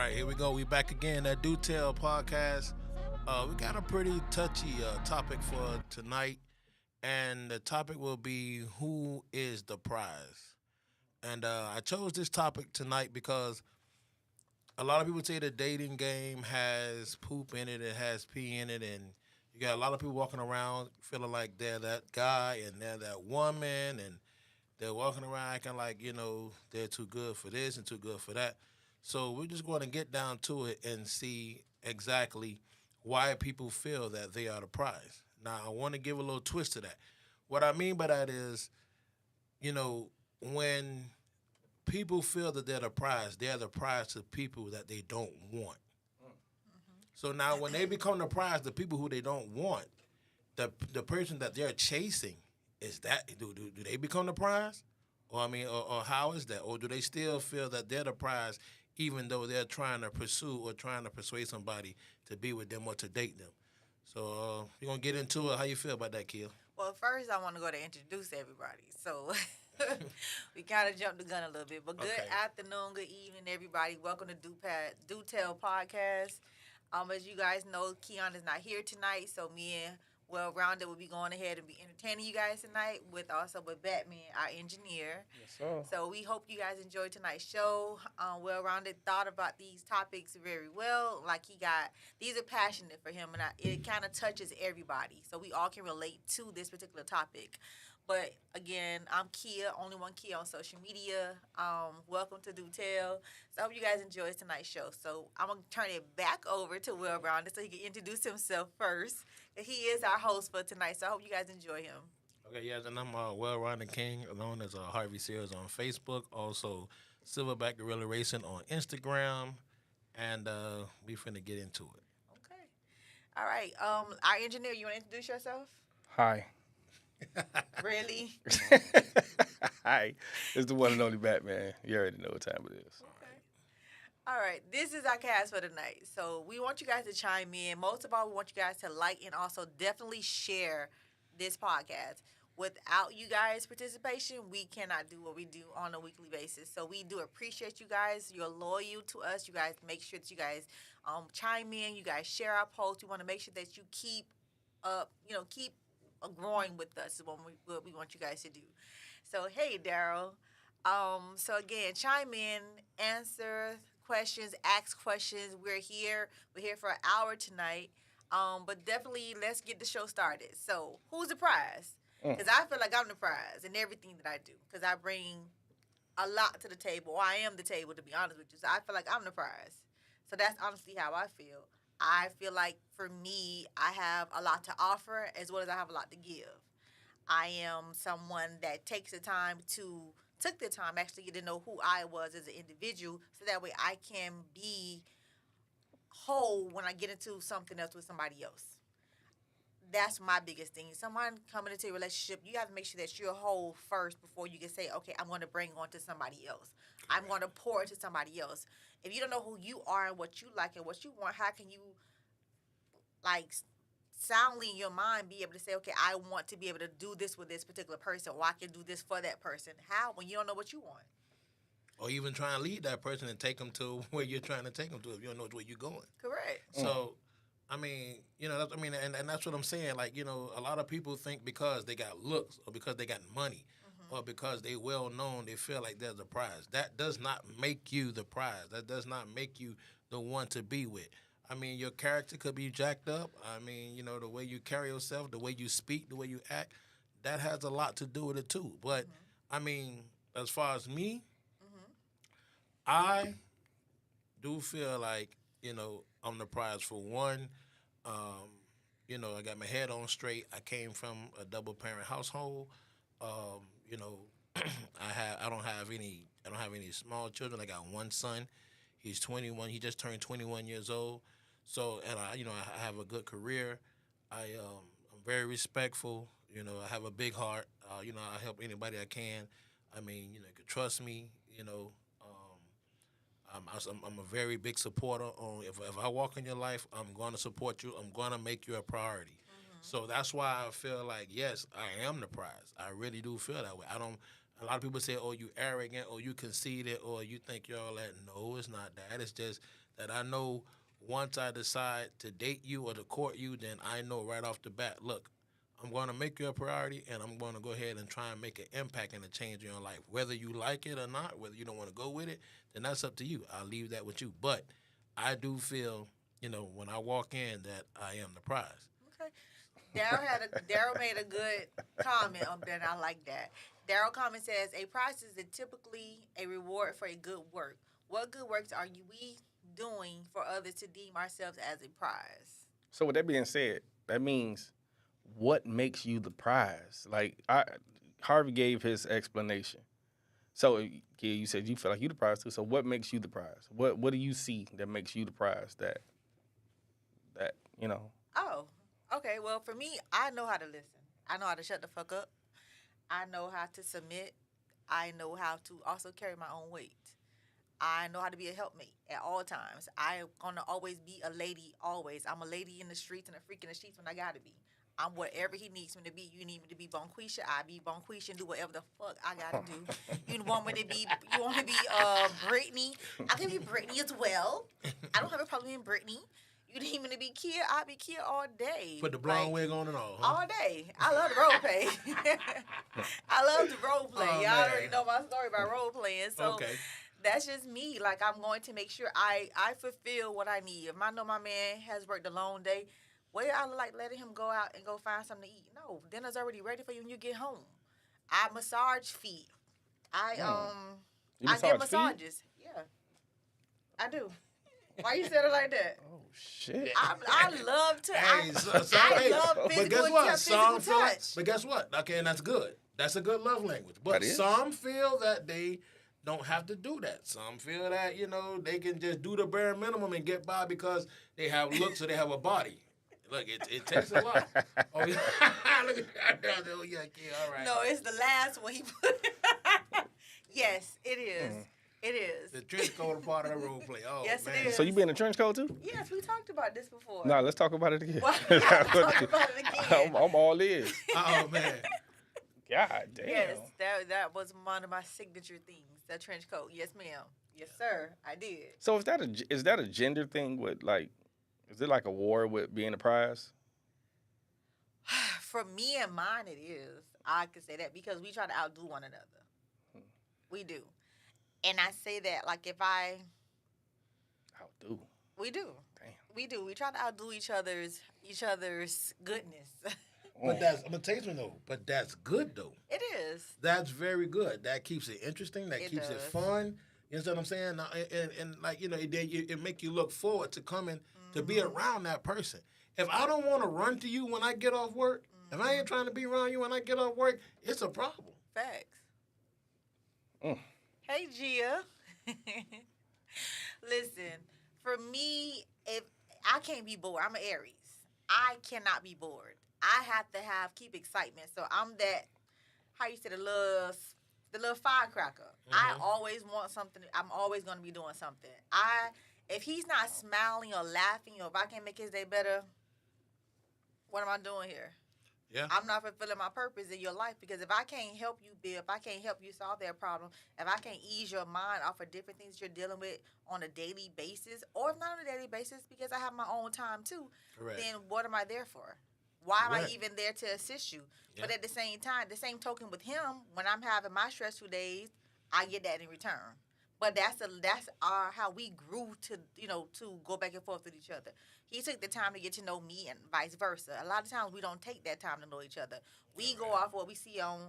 right, here we go. We back again at Do Tell Podcast. We got a pretty touchy topic for tonight, and the topic will be who is the prize. And I chose this topic tonight because a lot of people say the dating game has poop in it, it has pee in it, and you got a lot of people walking around feeling like they're that guy and they're that woman, and they're walking around acting like, they're too good for this and too good for that. So we're just going to get down to it and see exactly why people feel that they are the prize. Now, I want to give a little twist to that. What I mean by that is, when people feel that they're the prize to people that they don't want. So now when they become the prize to people who they don't want, the person that they're chasing is that do they become the prize? Or how is that? Or do they still feel that they're the prize even though they're trying to pursue or trying to persuade somebody to be with them or to date them? So we're gonna get into it. How you feel about that, Kiel? Well, first I want to go to introduce everybody. So we kind of jumped the gun a little bit, but good Okay. afternoon, good evening, everybody. Welcome to Do Tell Podcast. As you guys know, Keon is not here tonight, so me and Well Rounded will be going ahead and be entertaining you guys tonight with Batman, our engineer. Yes, sir. So we hope you guys enjoyed tonight's show. Well Rounded thought about these topics very well. These are passionate for him, and it kind of touches everybody. So we all can relate to this particular topic. But again, I'm Kia, only one Kia on social media. Welcome to Do Tell. So I hope you guys enjoyed tonight's show. So I'm going to turn it back over to Will Rounded so he can introduce himself first. He is our host for tonight, so I hope you guys enjoy him. Okay, yes, and I'm Well-Rounded King, known as Harvey Sears on Facebook, also Silverback Gorilla Racing on Instagram, and we finna get into it. Okay. All right. Our engineer, you want to introduce yourself? Hi. Really? Hi. It's the one and only Batman. You already know what time it is. Okay. All right. This is our cast for tonight. So we want you guys to chime in. Most of all, we want you guys to like and also definitely share this podcast. Without you guys' participation, we cannot do what we do on a weekly basis. So we do appreciate you guys. You're loyal to us. You guys make sure that you guys chime in. You guys share our posts. We want to make sure that you keep up, keep growing with us is what we want you guys to do. So, hey, Daryl. So, again, chime in, answer questions, ask questions. We're here. We're here for an hour tonight. But definitely, let's get the show started. So, who's the prize? Because I feel like I'm the prize in everything that I do. Because I bring a lot to the table. Or I am the table, to be honest with you. So, I feel like I'm the prize. So, that's honestly how I feel. I feel like for me, I have a lot to offer as well as I have a lot to give. I am someone that took the time actually get to know who I was as an individual so that way I can be whole when I get into something else with somebody else. That's my biggest thing. Someone coming into a relationship, you have to make sure that you're whole first before you can say, okay, I'm going to bring on to somebody else. I'm going to pour into somebody else. If you don't know who you are and what you like and what you want, how can you, soundly in your mind be able to say, okay, I want to be able to do this with this particular person, or I can do this for that person. How? When you don't know what you want. Or even try and lead that person and take them to where you're trying to take them to if you don't know where you're going. Correct. So, and that's what I'm saying. Like, a lot of people think because they got looks or because they got money or because they well known, they feel like there's a prize. That does not make you the prize. That does not make you the one to be with. I mean, your character could be jacked up. I mean, the way you carry yourself, the way you speak, the way you act, that has a lot to do with it too. But, I mean, as far as me, I do feel like, I'm the prize for one. I got my head on straight. I came from a double parent household. I don't have any small children. I got one son. He's 21. He just turned 21 years old. So, and I have a good career. I'm very respectful. I have a big heart. I help anybody I can. I mean, you can trust me. I'm a very big supporter. If I walk in your life, I'm going to support you. I'm going to make you a priority. So that's why I feel like, yes, I am the prize. I really do feel that way. A lot of people say, "Oh, you arrogant, or you conceited, or you think you're all that." No, it's not that. It's just that I know once I decide to date you or to court you, then I know right off the bat. Look, I'm going to make you a priority, and I'm going to go ahead and try and make an impact and a change in your life. Whether you like it or not, whether you don't want to go with it, then that's up to you. I'll leave that with you. But I do feel, when I walk in, that I am the prize. Okay. Daryl made a good comment on that. I like that. Daryl comment says a prize is typically a reward for a good work. What good works are we doing for others to deem ourselves as a prize? So with that being said, that means what makes you the prize? Like Harvey gave his explanation. So yeah, you said you feel like you the prize too. So what makes you the prize? What do you see that makes you the prize? That Oh, okay. Well, for me, I know how to listen. I know how to shut the fuck up. I know how to submit. I know how to also carry my own weight. I know how to be a helpmate at all times. I'm going to always be a lady, always. I'm a lady in the streets and a freak in the streets when I got to be. I'm whatever he needs me to be. You need me to be Bonquisha, I be Bonquisha and do whatever the fuck I got to do. You want me to be Brittany? I can be Brittany as well. I don't have a problem being Brittany. You need me to be Kia? I'll be Kia all day. Put the blonde wig on and all. Huh? All day. I love the role play. I love the role play. Oh, Y'all man. already know my story about role playing. So Okay. that's just me. Like, I'm going to make sure I fulfill what I need. If I know my man has worked a long day, where I like letting him go out and go find something to eat. No, dinner's already ready for you when you get home. I massage feet. You I get massage feet? massages. Yeah, I do. Why you said it like that? Oh shit! I love to. Hey, I love but physical, guess what? physical Some feel, touch. but guess what? Okay, and that's good. That's a good love language. But That is. some feel that they don't have to do that. Some feel that they can just do the bare minimum and get by because they have looks or they have a body. Look, it takes a lot. Oh yeah, look at that. Oh yeah, all right. No, it's the last one he put. Yes, it is. It is. The trench coat part of the role play. Oh Yes, it man. is. So you be in a trench coat too? Yes, we talked about this before. No, let's talk about it again. Well, we gotta talk about it again. I'm all ears. Oh man. God damn. Yes, that was one of my signature things. That trench coat. Yes, ma'am. Yes, sir. I did. So is that a gender thing with like? Is it like a war with being a prize? For me and mine, it is. I could say that because we try to outdo one another. We do. And I say that like if Outdo. we do. Damn. We do. We try to outdo each other's goodness. But I'm gonna tell you something though. But that's good though. It is. That's very good. That keeps it interesting. That It keeps it does. fun. You understand what I'm saying? And like it make you look forward to coming to be around that person. If I don't want to run to you when I get off work, if I ain't trying to be around you when I get off work, it's a problem. Facts. Mm. Hey, Gia. Listen, for me, if I can't be bored, I'm an Aries. I cannot be bored. I have to keep excitement. So I'm that, how you say, the little firecracker. I always want something. I'm always going to be doing something. If he's not smiling or laughing, or if I can't make his day better, what am I doing here? Yeah. I'm not fulfilling my purpose in your life because if I can't help you build, if I can't help you solve that problem, if I can't ease your mind off of different things you're dealing with on a daily basis, or if not on a daily basis because I have my own time too, Correct. then what am I there for? Why am I Correct. even there to assist you? Yeah. But at the same time, the same token with him, when I'm having my stressful days, I get that in return. But that's how we grew to go back and forth with each other. He took the time to get to know me and vice versa. A lot of times we don't take that time to know each other. We go off what we see on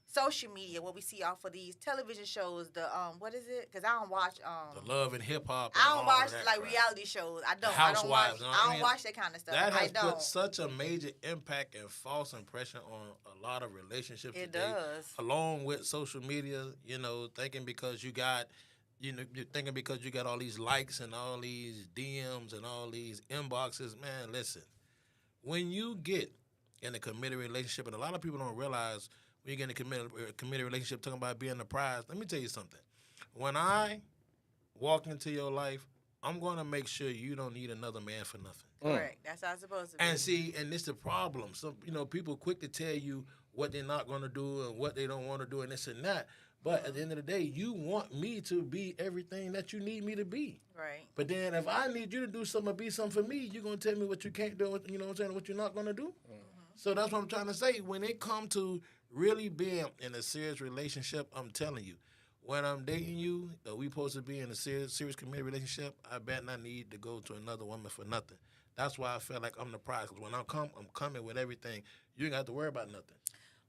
social media, what we see off of these television shows. The what is it? Because I don't watch The love and hip hop. I don't watch like reality shows. I don't. Housewives, I don't watch that kind of stuff. That has I don't. put such a major impact and false impression on a lot of relationships It today. does. Along with social media, thinking because you got, you're thinking because you got all these likes and all these DMs and all these inboxes. Man, listen, when you get in a committed relationship, and a lot of people don't realize when you get in a committed relationship, talking about being the prize. Let me tell you something. When I walk into your life, I'm going to make sure you don't need another man for nothing. Correct. That's how it's supposed to be. And see, and this the problem. Some people quick to tell you what they're not going to do and what they don't want to do and this and that. But at the end of the day, you want me to be everything that you need me to be. Right. But then if I need you to do something or be something for me, you're going to tell me what you can't do, you know what I'm saying, what you're not going to do. So that's what I'm trying to say. When it comes to really being in a serious relationship, I'm telling you, when I'm dating you, we supposed to be in a serious committed relationship, I bet not need to go to another woman for nothing. That's why I feel like I'm the prize. Because when I'm coming with everything. You ain't got to worry about nothing.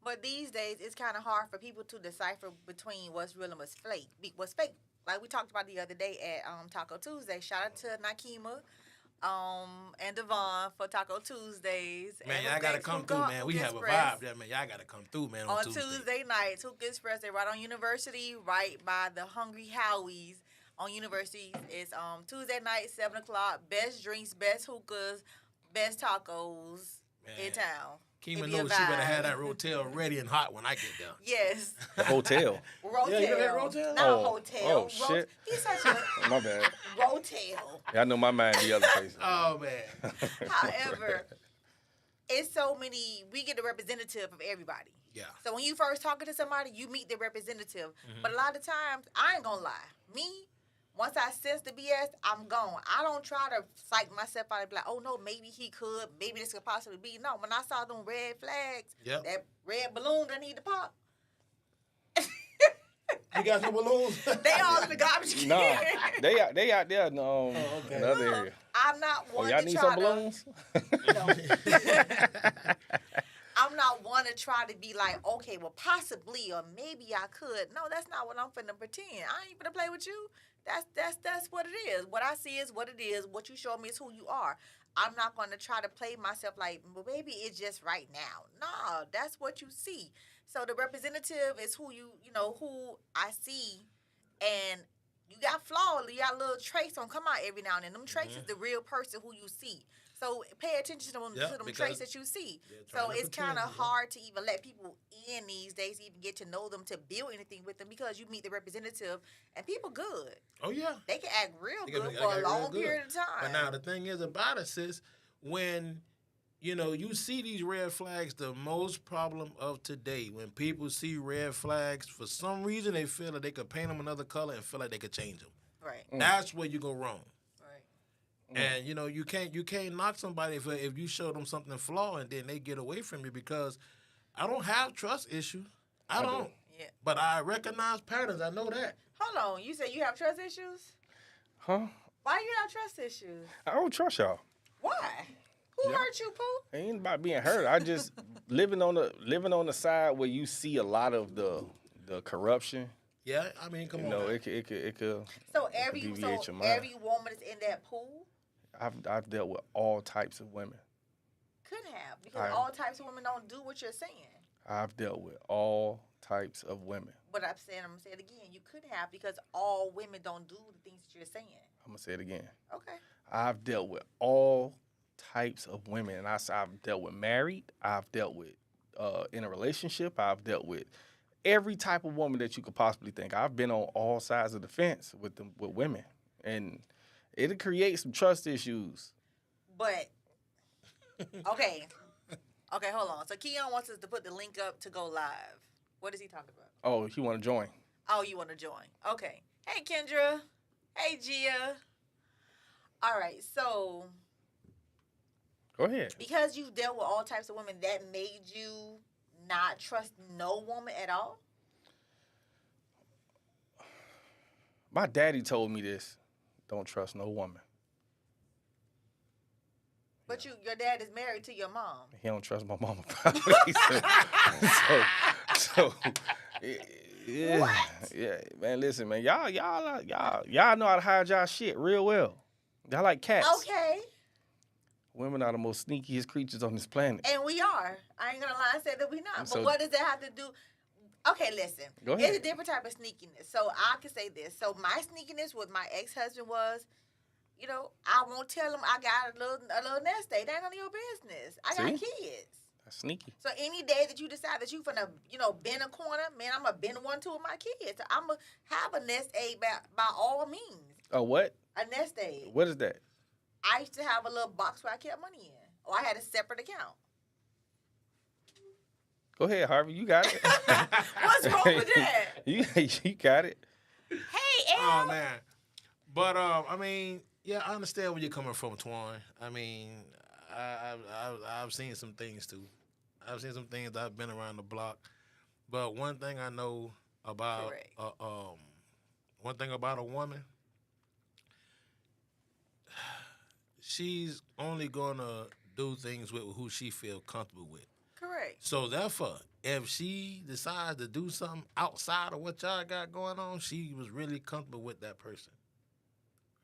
But these days, it's kind of hard for people to decipher between what's real and what's fake. What's fake, like we talked about the other day at Taco Tuesday. Shout out to Nakima and Devon for Taco Tuesdays. Man, y'all got to come through, man. We have a vibe there, man. Y'all got to come through, man, on Tuesday nights. Hookah Express, they're right on University, right by the Hungry Howies on University. It's Tuesday night, 7 o'clock. Best drinks, best hookahs, best tacos in town. Kima knows she better have that Rotel ready and hot when I get there. Yes. The hotel. Rotel. Yeah, you know that Rotel? Not hotel. Oh, shit. He's such a My bad. Rotel. Yeah, I know my mind the other places. Oh, man. However, it's so many, we get a representative of everybody. Yeah. So when you first talking to somebody, you meet the representative. Mm-hmm. But a lot of times, I ain't gonna lie. Me, once I sense the BS, I'm gone. I don't try to psych myself out and be like, oh, no, maybe he could. Maybe this could possibly be. No, when I saw them red flags, that red balloon that need to pop. You got some balloons? They all in the garbage can. No, they out there in another area. I'm not one y'all to need try some balloons? I'm not one to try to be like, okay, well, possibly, or maybe I could. No, that's not what I'm finna pretend. I ain't finna play with you. That's what it is. What I see is what it is. What you show me is who you are. I'm not going to try to play myself like, well, maybe it's just right now. No, that's what you see. So the representative is who who I see, and you got flaws, you got little traits on come out every now and then. Them traits is the real person who you see. So pay attention to them traits that you see. So it's kind of hard to even let people in these days, even get to know them, to build anything with them, because you meet the representative and people good. Oh, yeah. They can act real good for a long period of time. But now the thing is about it, sis, when, you see these red flags, the most problem of today, when people see red flags, for some reason they feel that they could paint them another color and feel like they could change them. Right. That's where you go wrong. And you can't knock somebody if you show them something flawed and then they get away from you, because I don't have trust issues. I don't. Yeah. But I recognize patterns. I know that. Hold on. You said you have trust issues? Huh? Why you have trust issues? I don't trust y'all. Why? Who hurt you, Pooh? It ain't about being hurt. I just living on the side where you see a lot of the corruption. Yeah, I mean, come on. It could. So every woman is in that pool. I've dealt with all types of women. Could have, because all types of women don't do what you're saying. I've dealt with all types of women. But I'm gonna say it again. You could have, because all women don't do the things that you're saying. I'm gonna say it again. Okay. I've dealt with all types of women, and I've dealt with married. I've dealt with in a relationship. I've dealt with every type of woman that you could possibly think. I've been on all sides of the fence with women, and it'll create some trust issues. But okay, hold on. So Keon wants us to put the link up to go live. What is he talking about? Oh, you want to join? Oh, you want to join? Okay. Hey, Kendra. Hey, Gia. All right. So go ahead. Because you've dealt with all types of women, that made you not trust no woman at all? My daddy told me this. Don't trust no woman. But your dad is married to your mom. He don't trust my mama probably. so yeah, what? Yeah, man. Listen, man. Y'all know how to hide y'all shit real well. Y'all like cats. Okay. Women are the most sneakiest creatures on this planet. And we are. I ain't gonna lie and say that we not. So, but what does that have to do? Okay, listen. Go ahead. It's a different type of sneakiness. So I can say this. So my sneakiness with my ex-husband was, I won't tell him I got a little nest egg. That ain't none of your business. I got kids. That's sneaky. So any day that you decide that you finna, bend a corner, man, I'm gonna bend one too with my kids. So I'm gonna have a nest egg by all means. Oh, what? A nest egg. What is that? I used to have a little box where I kept money in. Or I had a separate account. Go ahead, Harvey. You got it. What's wrong with that? you got it. Hey, Oh Al. man, but I mean, yeah, I understand where you're coming from, Twan. I mean, I've seen some things too. I've seen some things. I've been around the block, but one thing I know about Correct. one thing about a woman, she's only gonna do things with who she feel comfortable with. Correct. So therefore, if she decides to do something outside of what y'all got going on, she was really comfortable with that person.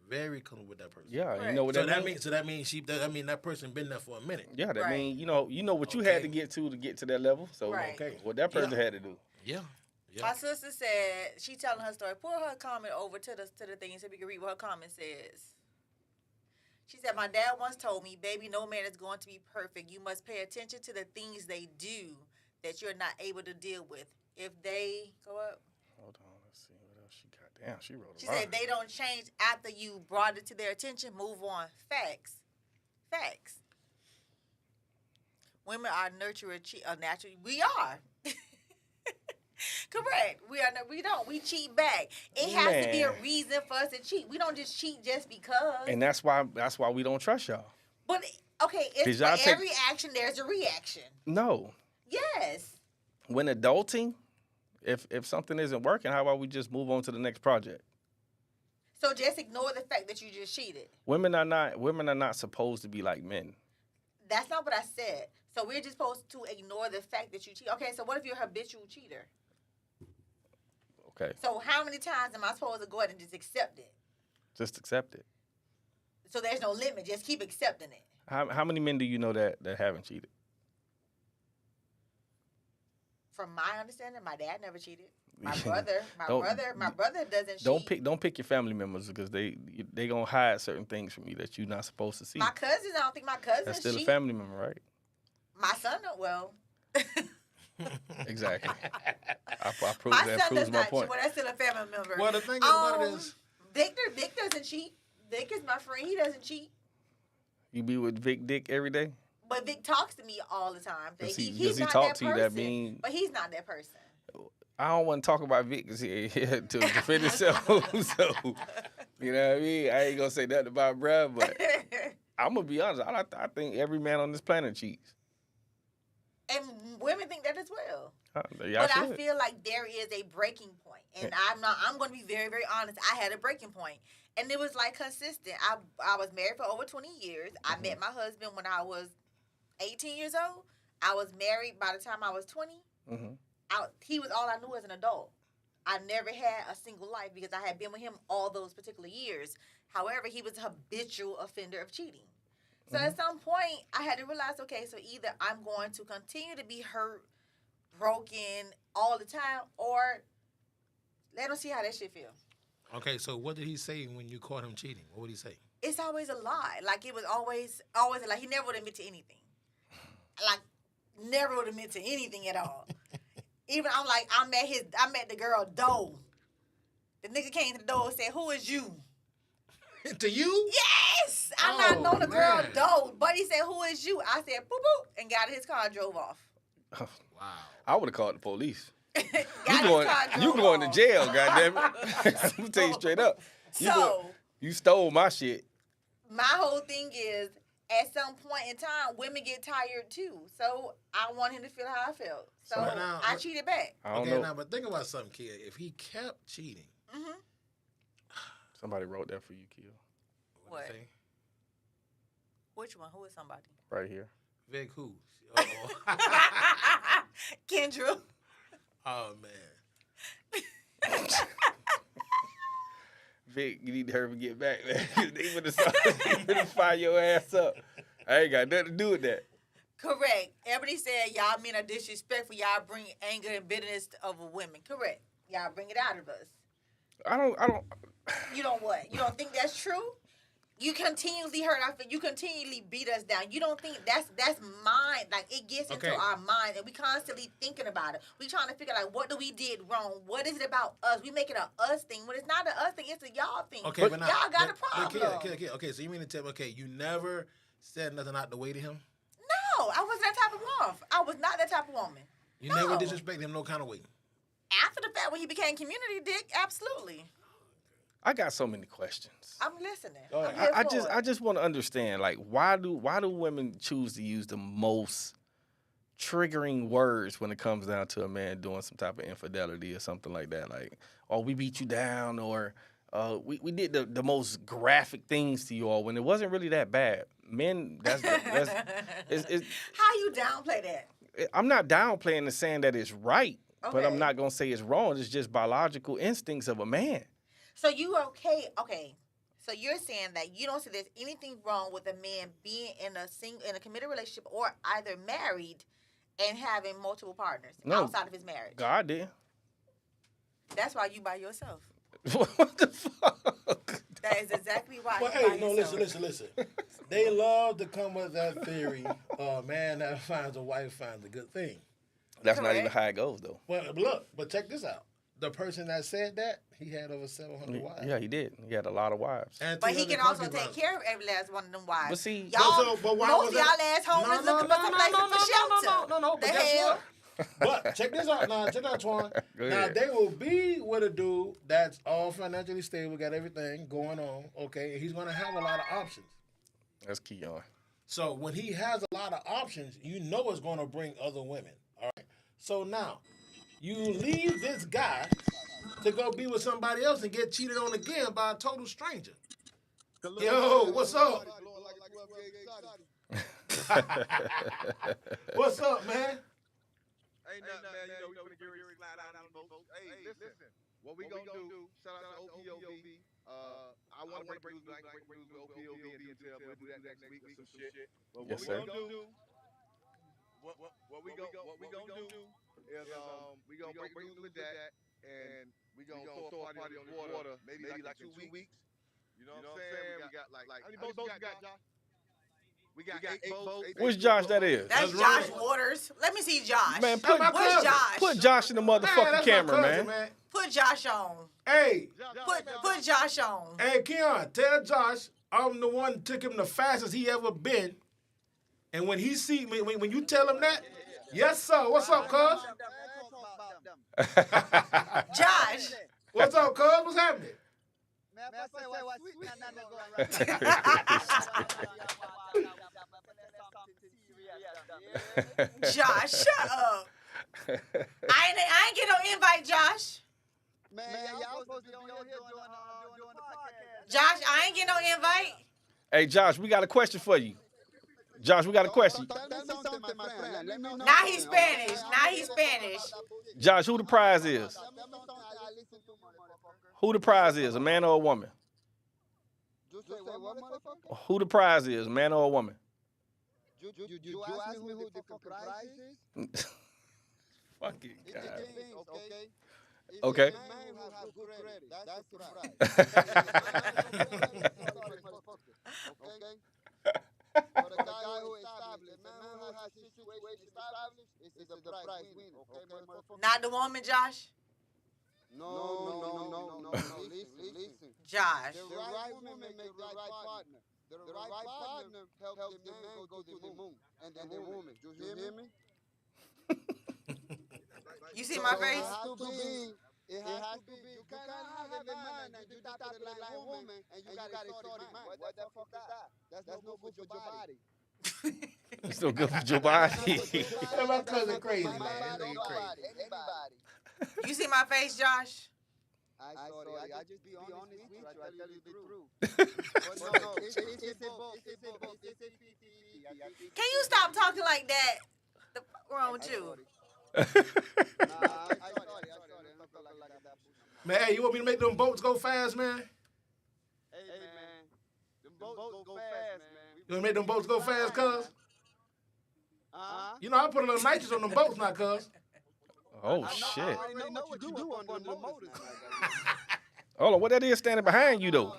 Very comfortable with that person. Yeah, Right. you know what So that means. that means that person been there for a minute. Yeah, that Right. mean you know what you had to get to that level. So Right. Okay. what that person Yeah. had to do. Yeah. My sister said she telling her story. Pull her comment over to the thing so we can read what her comment says. She said, "My dad once told me, baby, no man is going to be perfect. You must pay attention to the things they do that you're not able to deal with. If they go up." Hold on, let's see what else she got. Damn, she wrote a She lot. said, "If they don't change after you brought it to their attention, move on." Facts. Facts. Women are nurturer, naturally. We are. Correct. We cheat back. It has to be a Man. reason for us to cheat. We don't just cheat just because. And that's why we don't trust y'all. But okay, Did it's y'all for take- every action there's a reaction. No. Yes. When adulting, if something isn't working, how about we just move on to the next project? So just ignore the fact that you just cheated. Women are not supposed to be like men. That's not what I said. So we're just supposed to ignore the fact that you cheat. Okay, so what if you're a habitual cheater? Okay. So how many times am I supposed to go ahead and just accept it? Just accept it. So there's no limit. Just keep accepting it. How many men do you know that haven't cheated? From my understanding, my dad never cheated. My Don't- brother doesn't cheat. Don't pick your family members because they gonna hide certain things from you that you're not supposed to see. My cousins, I don't think my cousins That's still cheat. a family member, right? My son, well, Exactly. I my proves son that does proves my not cheat. point. Well, that's still a family member. Well, the thing about it is, Vic doesn't cheat. Vic is my friend. He doesn't cheat. You be with Vic Dick every day? But Vic talks to me all the time. Does He's he not talk that to you? person. That mean But he's not that person. I don't want to talk about Vic 'cause he here to defend himself. So you know what I mean? I ain't gonna say nothing about bruh, but I'm gonna be honest. I think every man on this planet cheats. And women think that as well. Y'all But should. I feel like there is a breaking point. And I'm going to be very, very honest. I had a breaking point. And it was like consistent. I was married for over 20 years. I met my husband when I was 18 years old. I was married by the time I was 20. Mm-hmm. He was all I knew as an adult. I never had a single life because I had been with him all those particular years. However, he was a habitual offender of cheating. So at some point, I had to realize, okay, so either I'm going to continue to be hurt, broken all the time, or let him see how that shit feel. okay, so what did he say when you caught him cheating? What would he say? It's always a lie. Like, it was always a lie. He never would admit to anything. Like, never would admit to anything at all. Even I'm like, I met the girl Doe. The nigga came to the door and said, "Who is you?" To you? Yes! I'm Oh, not knowing the girl man. Doe. But he said, "Who is you?" I said, "Boop boop," and got in his car and drove off. Wow. I would have called the police. Got You in his going? car and You drove going to off. jail? Goddamn it! I'm gonna tell you straight up. You stole my shit. My whole thing is, at some point in time, women get tired too. So I want him to feel how I felt. So So now- I cheated back. I don't Okay, know. now, but think about something, kid. If he kept cheating, Mm-hmm. Somebody wrote that for you, Kill. what? What? Say? Which one? Who is somebody? Right here. Vic who? Uh-oh. Kendra. Oh man. Vic, you need to hurry and get back, man. They finna fire your ass up. I ain't got nothing to do with that. Correct. Everybody said y'all men are disrespectful. Y'all bring anger and bitterness over women. Correct. Y'all bring it out of us. I don't. You don't what? You don't think that's true? You continually hurt our feelings. You continually beat us down. You don't think that's mind. Like, it gets into Okay. our mind, and we constantly thinking about it. We trying to figure out, like, what do we did wrong? What is it about us? We make it a us thing. When it's not a us thing, it's a y'all thing. Okay, but now, y'all got a but problem. kid, okay, so you mean to tell me, okay, you never said nothing out the way to him? No, I wasn't that type of woman. I was not that type of woman. You never No. disrespect him no kind of way. After the fact, when he became community dick, absolutely. I got so many questions. I'm listening. Go ahead. I'm here I for just it. I just want to understand, like, why do women choose to use the most triggering words when it comes down to a man doing some type of infidelity or something like that? Like, oh, we beat you down, or we did the most graphic things to you all when it wasn't really that bad. Men, it's, How you downplay that? I'm not downplaying and saying that it's right, but I'm Okay. not gonna say it's wrong. It's just biological instincts of a man. So you okay? Okay. So you're saying that you don't see there's anything wrong with a man being in a committed relationship or either married and having multiple partners No. outside of his marriage. God did. That's why you by yourself. What the fuck? That is exactly why But you by hey, no, yourself. listen. They love to come with that theory. Man that finds a wife finds a good thing. That's not even Correct. how it goes, though. But check this out. The person that said that, he had over 700 wives. Yeah, he did. He had a lot of wives. And But he 200 can also concubines. take care of every last one of them wives. But see- y'all, But why most was of y'all that- ass homeless looking for some place for shelter. No. The But guess hell? what? But check this out now. Check out, Twan. Go Now, ahead. they will be with a dude that's all financially stable, got everything going on, okay? And he's going to have a lot of options. That's Keon. So when he has a lot of options, you know it's going to bring other women, all right? So now, you leave this guy to go be with somebody else and get cheated on again by a total stranger. Yo, what's up? What's up, man? Ain't nothing, man. You know, we finna get ready to slide out on boats. Hey, listen. What we gonna do, shout out to OPOV. I want to break news, but I can break news with OPOV and detail. We'll do that next week or some shit. But what Yes, we sir. gonna do, what we gonna do is we gonna break news with that, and we gonna throw a party on the water, maybe like in 2 weeks. You know what I'm saying? We got like how many boats we got, Josh? We got 8 boats. Which Josh that is? That's That's Josh right. Waters. Let me see Josh. Man, That's my Where's cousin. Josh? put Josh in the motherfucking that's camera, my cousin, man. Put Josh on. Hey, Put Josh on. hey, Keon, tell Josh I'm the one that took him the fastest he ever been. And when he see me, when you tell him that, yes, sir. What's up, cuz? Josh. What's up, cuz? What's happening? Josh, shut up. I ain't get no invite, Josh. Man, y'all supposed to be on here doing the podcast. Josh, I ain't get no invite. Hey, Josh, we got a question for you. Josh, we got a question. Tell me something, my friend. Let me know. Now he's Spanish. Now he's Spanish. Josh, who the prize is? Tell me something I listen to, motherfucker. Who the prize is, a man or a woman? You say what, motherfucker? Who the prize is, a man or a woman? You ask me who the fucking prize is? Fucking It God. depends, okay? It's Okay. the man who has good credit. That's the prize. Okay? For the guy who established, the man who has his situation established is the prize winner. Okay, motherfucker? Not the woman, Josh. No. Listen. Josh. The right woman make the right partner. The right partner helps the man go to the moon. And then the woman. You hear me? You see my face? It has to be. You cannot have a man and you talk to the line woman and you got a shorty man. What the fuck is that? That's no good for your body. It's no good for your body. Yeah, my cousin crazy, man. That nigga crazy. Anybody. You see my face, Josh? I sorry. I just be honest with you. I tell you the truth. No, it's a book. It's a book. It's a PPE. Can you stop talking like that? The fuck wrong with you? I sorry. Don't talk like that. Man, hey, you want me to make them boats go fast, man? Hey, man. Them boats go fast, man. You want to make them boats go fast, cuz? You know, I put a little nitrous on them boats now, cuz. Oh, shit. I already know what you do on the motors. Hold on, what that is standing behind you, though?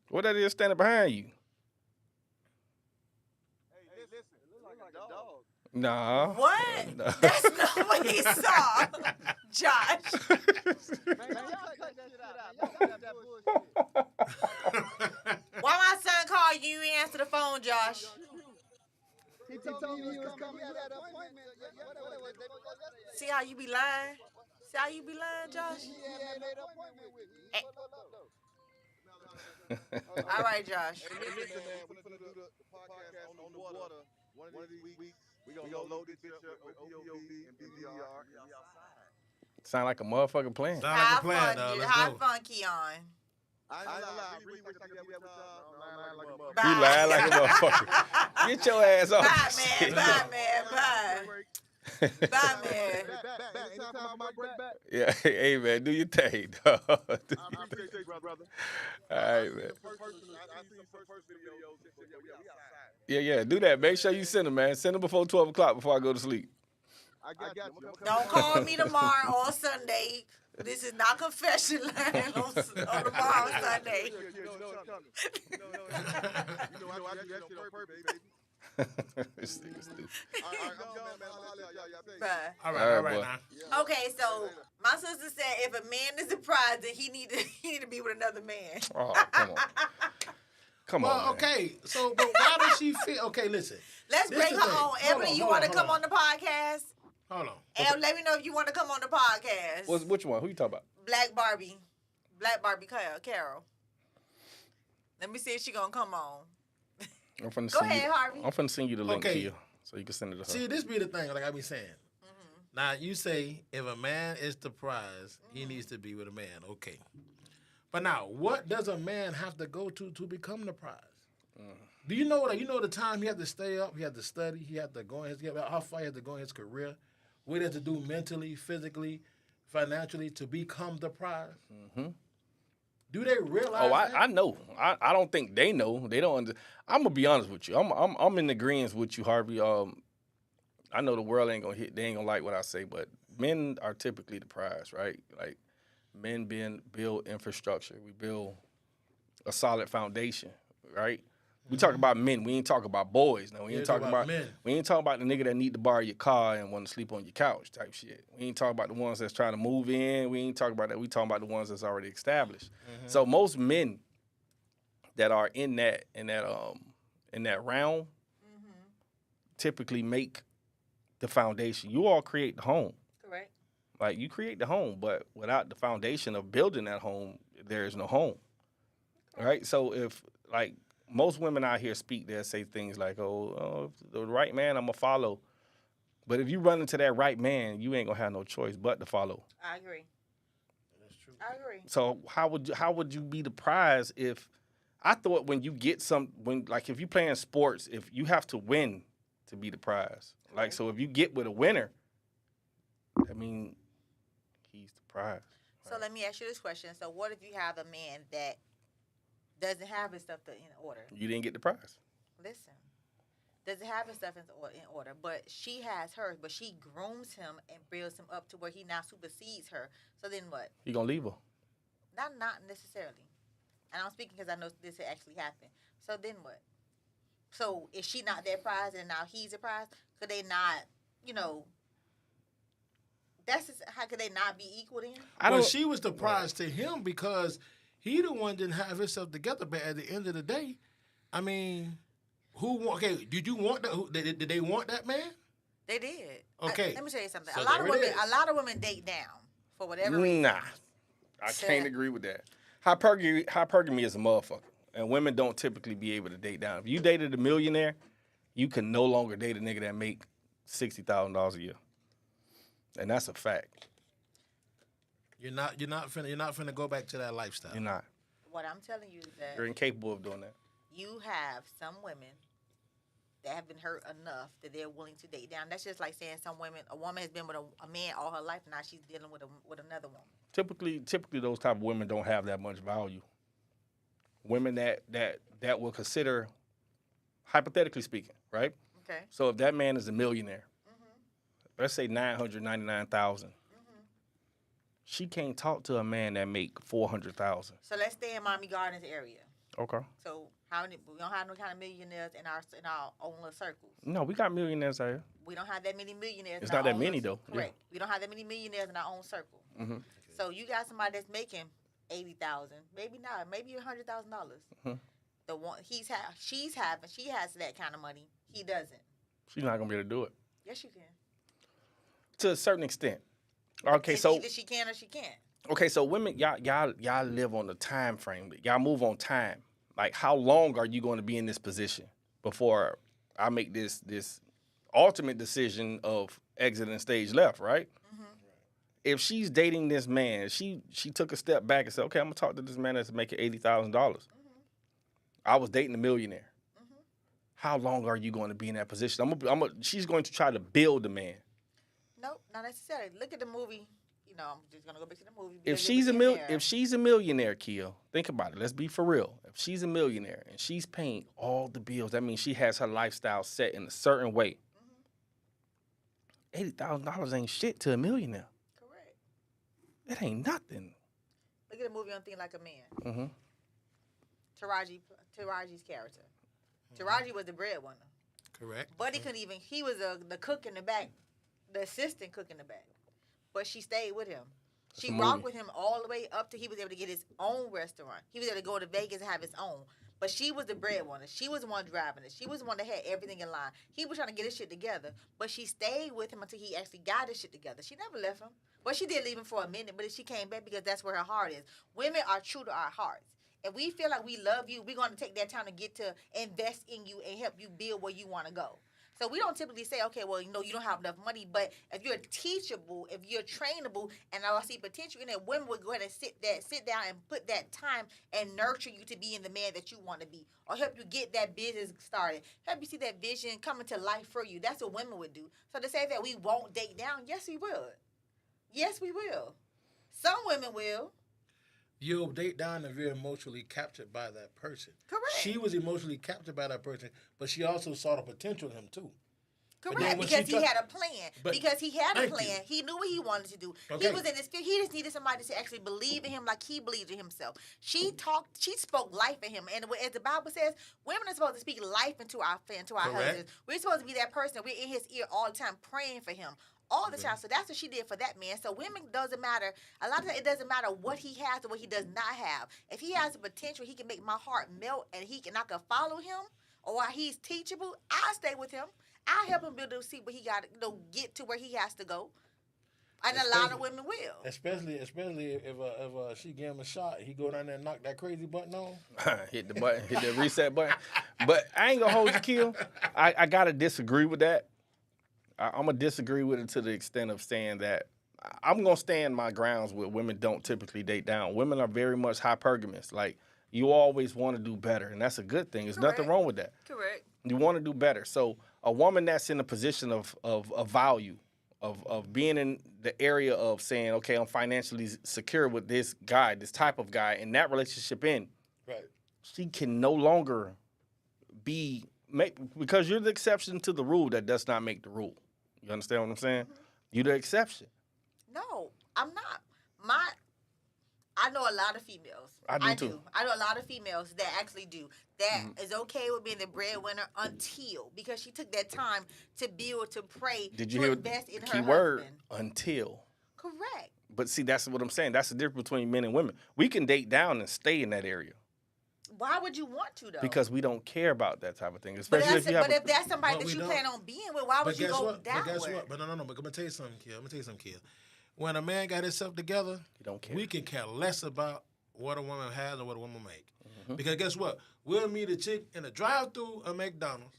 What that is standing behind you? Hey, listen. It looks like a dog. Nah. What? No. That's not what he saw, Josh. Man, y'all cut that shit out. Y'all cut that bullshit. Why my son called you? You ain't answer the phone, Josh. He told me he was coming to that appointment. See how you be lying? See how you be lying, Josh? All right, Josh. Hey, listen, man, we're gonna do the podcast on the water. One of these weeks, we're gonna load this bitch up with OPOV and BBR. And we outside. Sound like a motherfucking plan. Sound like a Have plan, fun, dog. dude. Let's Have go. fun, Keon. I ain't gonna lie, I really wish I could be there with y'all. I'm lying like a motherfucker. Bye. You lying like a motherfucker. Get your ass off. Bye, this man. shit. Bye, man. Bye. Bye, man. Back. Anytime I might break back. Yeah, hey man, do your thing, dog. I appreciate you, brother. All right, man. I see some first videos. We outside. Yeah, do that. Make sure you send them, man. Send them before 12 o'clock before I go to sleep. I got you. Don't call me tomorrow on Sunday. This is not confession line on tomorrow Sunday. You know it's coming. You know I do that shit on purpose, baby. This nigga stupid. All right, I'm gone, man. I'll let y'all. Bye. All All right, right boy. now. Okay, so my sister said if a man is surprised, then he need to be with another man. Oh, come on. Come on. Well, Man. okay. So, but why does she feel? Okay, listen. Let's This bring the her thing. on. Hold Ebony, on, you hold want to on, come hold on the podcast? Hold on. And let me know if you want to come on the podcast. Which one? Who you talking about? Black Barbie Carol. Let me see if she gonna come on. I'm finna Go send ahead, you. Harvey. I'm finna send you the link Okay. to you so you can send it to her. See, this be the thing, like I be saying. Now, you say if a man is the prize, he needs to be with a man. Okay. But now, what does a man have to go to become the prize? Do you know that? You know the time he had to stay up, he had to study, he had to go in how far he had to go in his career, what he had to do mentally, physically, financially to become the prize? Mhm. Do they realize Oh, that? I know. I don't think they know. They don't. I'm gonna be honest with you. I'm in agreement with you, Harvey. I know the world ain't gonna hit. They ain't gonna like what I say, but men are typically the prize, right? Like men build infrastructure. We build a solid foundation, right? We talk about men. We ain't talking about boys. No, we ain't talking about men. We ain't talking about the nigga that need to borrow your car and want to sleep on your couch type shit. We ain't talking about the ones that's trying to move in. We ain't talking about that. We talking about the ones that's already established. So most men that are in that realm typically make the foundation. You all create the home. Correct. Like you create the home, but without the foundation of building that home, there is no home. Right? So if like most women out here speak, they'll say things like, oh, the right man, I'm going to follow. But if you run into that right man, you ain't going to have no choice but to follow. I agree. That's true. I agree. So how would you be the prize if, I thought when you get if you playing sports, if you have to win to be the prize. Like, so if you get with a winner, I mean, he's the prize. So let me ask you this question. So what if you have a man that doesn't have his stuff in order? You didn't get the prize. Listen, doesn't have his stuff in order, but she has hers, but she grooms him and builds him up to where he now supersedes her. So then what? You going to leave her. Not necessarily. And I'm speaking because I know this actually happened. So then what? So is she not their prize and now he's a prize? Could they not, how could they not be equal then? Well, she was the prize to him because he the one didn't have himself together. But at the end of the day, I mean, did you want that? Did they want that man? They did. Okay. Let me tell you something. So a lot there of it women, is. a lot of women date down for whatever reason. Nah, I can't agree with that. Hypergamy is a motherfucker, and women don't typically be able to date down. If you dated a millionaire, you can no longer date a nigga that make $60,000 a year, and that's a fact. You're not finna go back to that lifestyle. You're not. What I'm telling you is that You're incapable of doing that. you have some women that have been hurt enough that they're willing to date down. That's just like saying a woman has been with a man all her life, and now she's dealing with another woman. Typically, those type of women don't have that much value. Women that will consider, hypothetically speaking, right? Okay. So if that man is a millionaire, let's say $999,000, she can't talk to a man that make $400,000. So let's stay in Miami Gardens area. Okay. So we don't have no kind of millionaires in our own little circles. No, we got millionaires out here. We don't have that many millionaires. It's in our not that own many, little- though. Correct. We don't have that many millionaires in our own circle. Mhm. So you got somebody that's making $80,000, maybe not, maybe $100,000. The one she has that kind of money. He doesn't. She's not gonna be able to do it. Yes, you can. to a certain extent. Okay, It's so either she can or she can't. women, y'all live on the time frame. Y'all move on time. Like, how long are you going to be in this position before I make this ultimate decision of exiting stage left, right? Mm-hmm. If she's dating this man, she took a step back and said, okay, I'm gonna talk to this man that's making $80,000. I was dating a millionaire. How long are you going to be in that position? She's going to try to build a man. Nope, not necessarily. Look at the movie. You know, I'm just gonna go back to the movie. If she's a millionaire, Kia, think about it. Let's be for real. If she's a millionaire and she's paying all the bills, that means she has her lifestyle set in a certain way. $80,000 ain't shit to a millionaire. Correct. It ain't nothing. Look at the movie on Think Like a Man. Mm-hmm. Taraji's character. Taraji was the breadwinner. Correct. Buddy couldn't even. He was the cook in the back, the assistant cook in the back. But she stayed with him. She rocked with him all the way up to he was able to get his own restaurant. He was able to go to Vegas and have his own. But she was the breadwinner. She was the one driving it. She was the one that had everything in line. He was trying to get his shit together. But she stayed with him until he actually got his shit together. She never left him. Well, she did leave him for a minute, but she came back because that's where her heart is. Women are true to our hearts. If we feel like we love you, we're going to take that time to get to invest in you and help you build where you want to go. So we don't typically say, okay, well, you know, you don't have enough money, but if you're teachable, if you're trainable, and I see potential in it, women would go ahead and sit down and put that time and nurture you to be in the man that you want to be, or help you get that business started, help you see that vision coming to life for you. That's what women would do. So to say that we won't date down, yes, we will. Yes, we will. Some women will. You'll date down if you're emotionally captured by that person. Correct. She was emotionally captured by that person, but she also saw the potential in him too. Correct, because he had a plan. Because he had a plan. He knew what he wanted to do. Okay. He was in his spirit. He just needed somebody to actually believe in him like he believed in himself. She spoke life in him. And as the Bible says, women are supposed to speak life into our husbands. We're supposed to be that person. We're in his ear all the time praying for him. All the time. So that's what she did for that man. So women doesn't matter. A lot of times it doesn't matter what he has or what he does not have. If he has the potential, he can make my heart melt and I can follow him, or while he's teachable, I'll stay with him. I'll help him build to see where he got to get to where he has to go. And a lot of women will. Especially if she give him a shot, he go down there and knock that crazy button on. Hit the button, hit the reset button. But I ain't gonna hold you, Kill. I gotta disagree with that. I'm going to disagree with it to the extent of saying that I'm going to stand my grounds with women don't typically date down. Women are very much hypergamous. Like, you always want to do better, and that's a good thing. There's nothing wrong with that. Correct. You want to do better. So a woman that's in a position of value, of being in the area of saying, okay, I'm financially secure with this guy, this type of guy, and that relationship right, she can no longer because you're the exception to the rule that does not make the rule. You understand what I'm saying? Mm-hmm. You're the exception. No, I'm not. I know a lot of females. I do too. I know a lot of females that actually do. That is okay with being the breadwinner because she took that time to build, to pray, Did you to hear invest in her key word? husband. Until. Correct. But see, that's what I'm saying. That's the difference between men and women. We can date down and stay in that area. Why would you want to, though? Because we don't care about that type of thing. Especially if that's somebody that you plan on being with, why would you go downward? But guess what? But no. But I'm going to tell you something, Kill. When a man got himself together, he don't care. We can care less about what a woman has or what a woman make. Mm-hmm. Because guess what? We'll meet a chick in a drive-thru at McDonald's.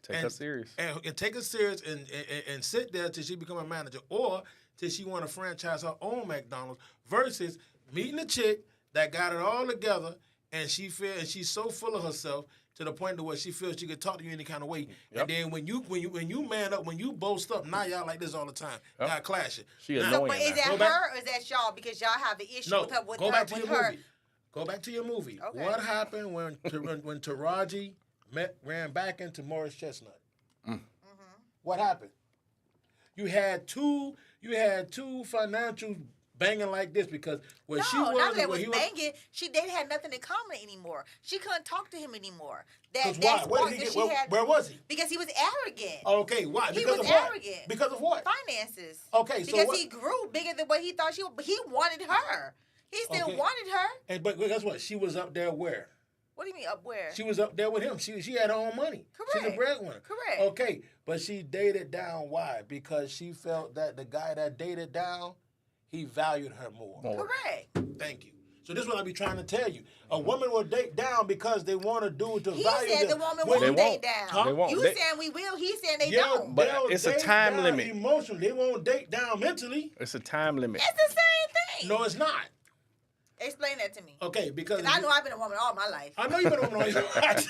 Take her serious. And take her serious and sit there till she become a manager or till she want to franchise her own McDonald's versus meeting a chick that got it all together and she's so full of herself to the point to where she feels she could talk to you any kind of way. Yep. And then when you man up, when you boast up, now y'all like this all the time. Y'all clashing. She annoying. But is that her or is that y'all? Because y'all have the issue with her. Go back to your movie. Go back to your movie. Okay. What happened when Taraji ran back into Morris Chestnut? Mm-hmm. What happened? You had two financial banging like this because when she was not that was banging. They had nothing in common anymore. She couldn't talk to him anymore. Where was he? Because he was arrogant. Okay, why? He was arrogant. Because of what? Finances. Okay, because he grew bigger than what he thought she would. But he wanted her. He still wanted her. But guess what? She was up there where? What do you mean up where? She was up there with him. She had her own money. She's a Correct. breadwinner. Correct. Okay, but she dated down. Why? Because she felt that the guy that dated down, he valued her more. Correct. Thank you. So this is what I be trying to tell you. A woman will date down because they want a dude to He value said the them. woman When won't They date won't. down. Huh? They won't. You They- saying we will? He's saying they Yeah, don't. But they'll it's a date time down limit. Emotionally, they won't date down mentally. It's a time limit. It's the same thing. No, it's not. Explain that to me. Okay, because 'Cause I know I've been a woman all my life. I know you've been a woman all your life.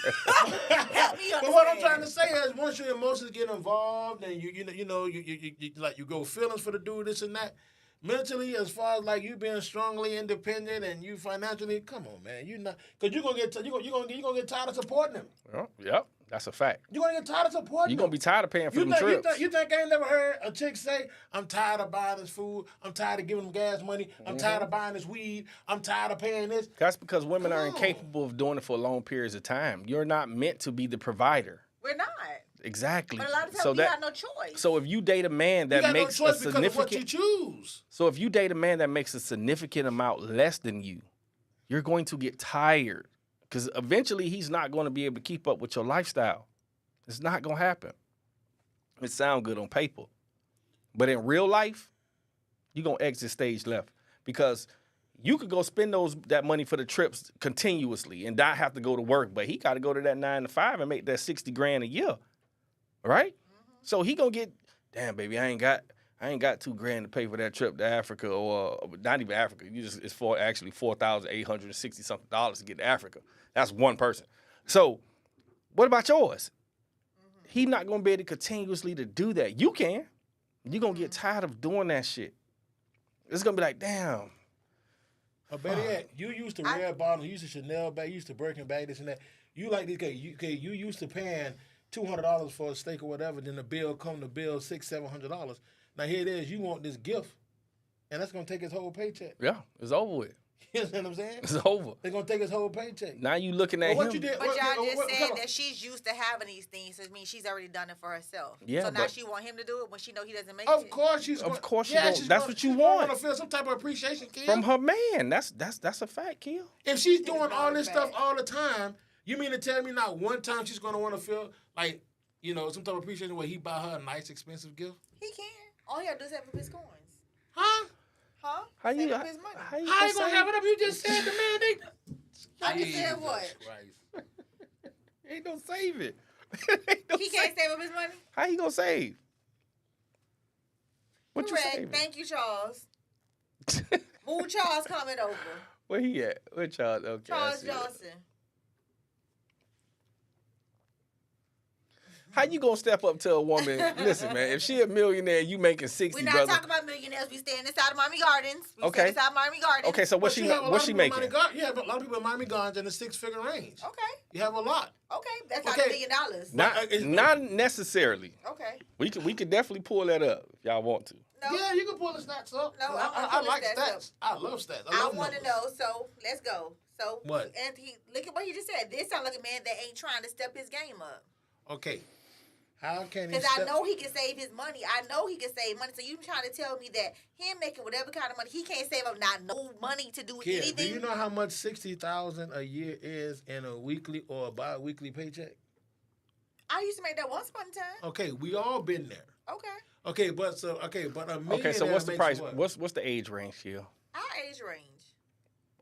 Help me But what I'm understand. trying to say is, once your emotions get involved and you go feelings for the dude, this and that, mentally, as far as like you being strongly independent and you financially, come on, man, you not because you're gonna get tired of supporting him. Yep, that's a fact. You're gonna get tired of supporting. You're going to be tired of paying for them trips. You think I ain't never heard a chick say, "I'm tired of buying this food. I'm tired of giving him gas money. I'm tired of buying this weed. I'm tired of paying this." That's because women are Come on. incapable of doing it for long periods of time. You're not meant to be the provider. We're not. Exactly. But a lot of times So we that got no choice. so if you date a man You that got makes no a choice because of what you significant choose. So if you date a man that makes a significant amount less than you, you're going to get tired because eventually he's not going to be able to keep up with your lifestyle. It's not going to happen. It sounds good on paper. But in real life, you're going to exit stage left because you could go spend that money for the trips continuously and not have to go to work, but he got to go to that 9 to 5 and make that 60 grand a year. Right? So he going to get, damn, baby, I ain't got $2,000 to pay for that trip to Africa, or not even Africa. It's for actually $4,860 something to get to Africa. That's one person. So, what about yours? He's not gonna be able to continuously to do that. You can. You're gonna get tired of doing that shit. It's gonna be like, damn. But better yet, you used to Red Bottoms, you used to Chanel bag, you used to Birkin bag, this and that. You like this, you used to paying $200 for a steak or whatever, then the bill come to bill $600-700. Now here it is, you want this gift, and that's gonna take his whole paycheck. Yeah, it's over with. You know what I'm saying? It's over. They're gonna take his whole paycheck. Now you looking at But what him. you did? But y'all just come said on. that she's used to having these things. So it means she's already done it for herself. Yeah, So now but- she want him to do it when she know he doesn't make it. Of course she's. Of gonna- course she yeah, gonna- she's that's gonna- what you she's gonna want. wanna feel some type of appreciation, kid. From her man. That's a fact, Kill. If she's doing not all a this fact. stuff all the time, you mean to tell me not one time she's gonna want to feel like, some type of appreciation where he buy her a nice, expensive gift? He can. All he got to do is have up his coins. Huh? Huh? How you Save up his money. how you How you gonna gonna have it up? You just said the man. I just said what? Christ. Ain't no save it. He can't save up his money? How you gonna save? What Correct. you saving? Thank you, Charles. Move Charles coming over. Where he at? Where Charles? Okay, I Charles see it. Johnson. How you gonna step up to a woman? Listen, man, if she a millionaire, you making 60, We're not brother. talking about millionaires. We staying inside of Miami Gardens. We Okay. staying inside Miami Gardens. Okay, so But you have a lot what's of she people in making? Miami Gardens. You have a lot of people in Miami Gardens in the six-figure range. Okay. You have a lot. Okay. That's not Okay. $1 million. It's- Not necessarily. Okay. We could definitely pull that up if y'all want to. No. Yeah, you can pull the stats up. No, I I'm like pulling stats stats. I love stats. I love want to numbers. know. So let's go. So What? And look at what he just said. This sounds like a man that ain't trying to step his game up. Okay. How can he Because I step- know he can save his money. I know he can save money. So you trying to tell me that him making whatever kind of money, he can't save up not no money to do Kid, anything? do you know how much $60,000 a year is in a weekly or a bi-weekly paycheck? I used to make that once upon a time. Okay, we all been there. Okay. Okay, but a millionaire Okay, so what's the makes price? what? What's the age range here? Our age range.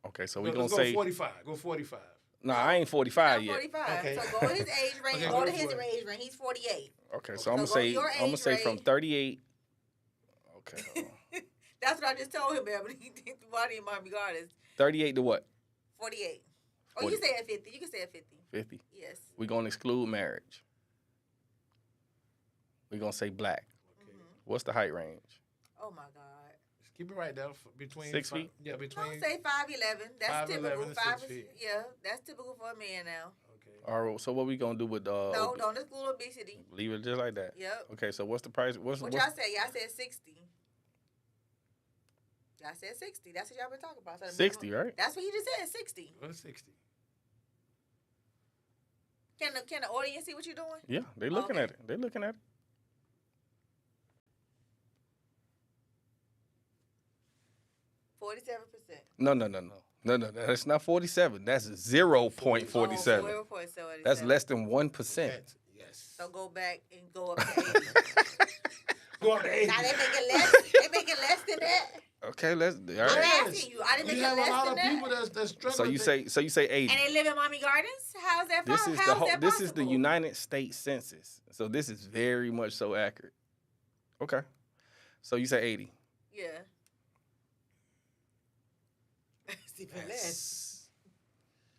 Okay, so we're Let's gonna go say 45. Go 45. no, I ain't 45 I'm yet. 45. Okay. So go to his age range. Okay, go go to to his 40. age range. He's 48. Okay, so So I'm go gonna say your age from range. 38. Okay, hold on. That's what I just told him, man. But he thinks the body in Miami Gardens. 38 to what? 48. Oh, 40. you can say at 50. You can say at 50. 50. Yes. We're gonna exclude marriage. We're gonna say black. What's the height range? Oh my God. Just keep it right there between 6 five- feet? Yeah, Don't between. say 5'11". That's 5'11" typical. and 5 6 feet. Yeah, that's typical for a man now. Okay. All right. So what we gonna do with No, don't exclude obesity. leave it just like that? Yep. Okay. So what's the price? What's What y'all say? Y'all said 60. Y'all said 60. That's what y'all been talking about. So the 60, minimum- right? That's what he just said. 60. What's 60? Can the audience see what you're doing? Yeah, they looking Okay. at it. They looking at it. 47%. No. No, that's not 47. That's 0.47. Oh, 0.47. That's less than 1%. Yes. So go back and go up to 80. Go up to 80. Now they make it less. They make it less than that. Okay, all I'm right. asking you. I didn't make You it have a less lot than of that. people that's struggling. So you say 80. And they live in Miami Gardens. How's that? This is How's that this is the possible? United States Census. So this is very much so accurate. Okay. So you say 80. Yeah. It's even less.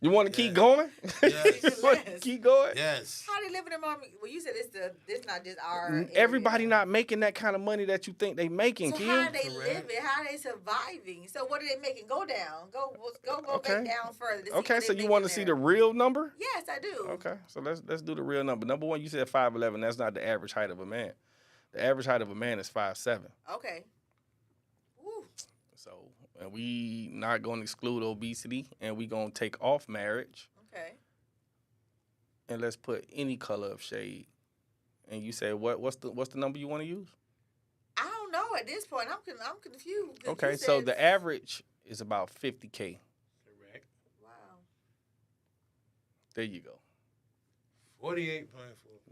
You want to keep Yeah. going? Yes. You want to keep going? Yes. How they living in Miami? Well, you said this not just our. Everybody area. not making that kind of money that you think they making, So kid. how are they Correct. living? How are they surviving? So what are they making? Go down. Go Okay. back down further. To see Okay, what so they you want to making see there. the real number? Yes, I do. Okay, so let's do the real number. Number one, you said 5'11". That's not the average height of a man. The average height of a man is 5'7". Okay. Woo. So, and we not going to exclude obesity, and we going to take off marriage, Okay. and let's put any color of shade. And you said what's the number you want to use? I don't know at this point. I'm confused. 'cause Okay, you so said- the average is about 50K. Correct. Wow. There you go. 48.4.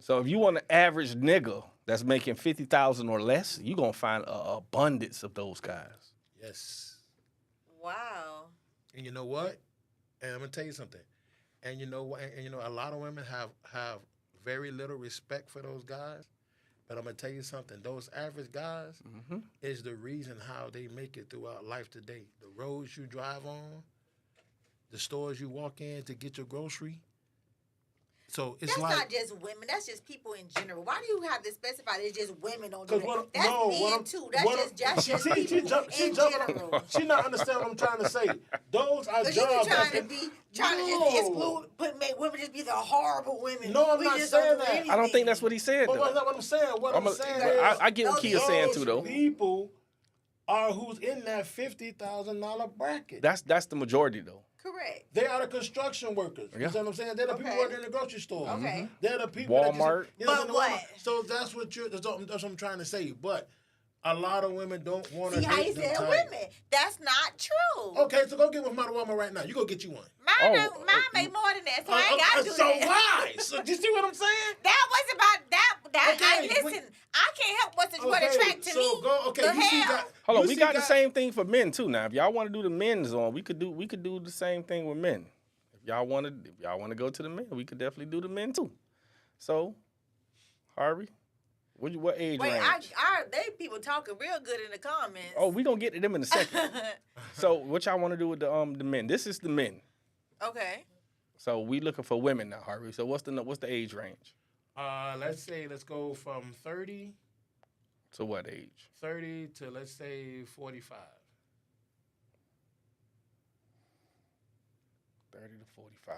So if you want an average nigga that's making 50,000 or less, you gonna find an abundance of those guys. Yes. Wow. And you know what? And I'm gonna tell you something. And you know what? And you know, a lot of women have very little respect for those guys. But I'm gonna tell you something. Those average guys Mm-hmm. is the reason how they make it throughout life today. The roads you drive on, the stores you walk in to get your grocery. So it's That's like not just women. That's just people in general. Why do you have to specify it's just women on 'Cause do what- that? That's no, men what I'm- too. That's what just I'm- just she people in jumping. general. She not understand what I'm trying to say. Those are Because you jobs. be trying to that's- just exclude, make women just be the horrible women. No, I'm We not just saying don't do that. I don't think that's what he said But though. that's not what I'm saying. What I'm saying is I get what Kia's saying too though. people are who's in that $50,000 bracket. That's the majority though. Correct. They are the construction workers. Yeah. You see what I'm saying? They're the people Okay. working in the grocery store. Okay. They're the people Walmart. That But what? So that's what I'm trying to say. But a lot of women don't want to See how date you them said type. women. That's not true. Okay, so go get with my woman right now. You go get you one. Mine Oh, make more than that, so I ain't got to do so that. why? So do you see what I'm saying? That was about that. Okay, Listen, I can't help what attract to so me. Go, okay, The you see hell? that. Hold on, you we see got the guy- same thing for men too. Now, if y'all want to do the men's on, we could do the same thing with men. If y'all want to go to the men, we could definitely do the men too. So, Harvey, what age Wait, range? they people talking real good in the comments. Oh, we gonna get to them in a second. So, what y'all want to do with the men? This is the men. Okay. So we looking for women now, Harvey. So what's the age range? Let's go from 30 So what age? to let's say 45. 30 to 45.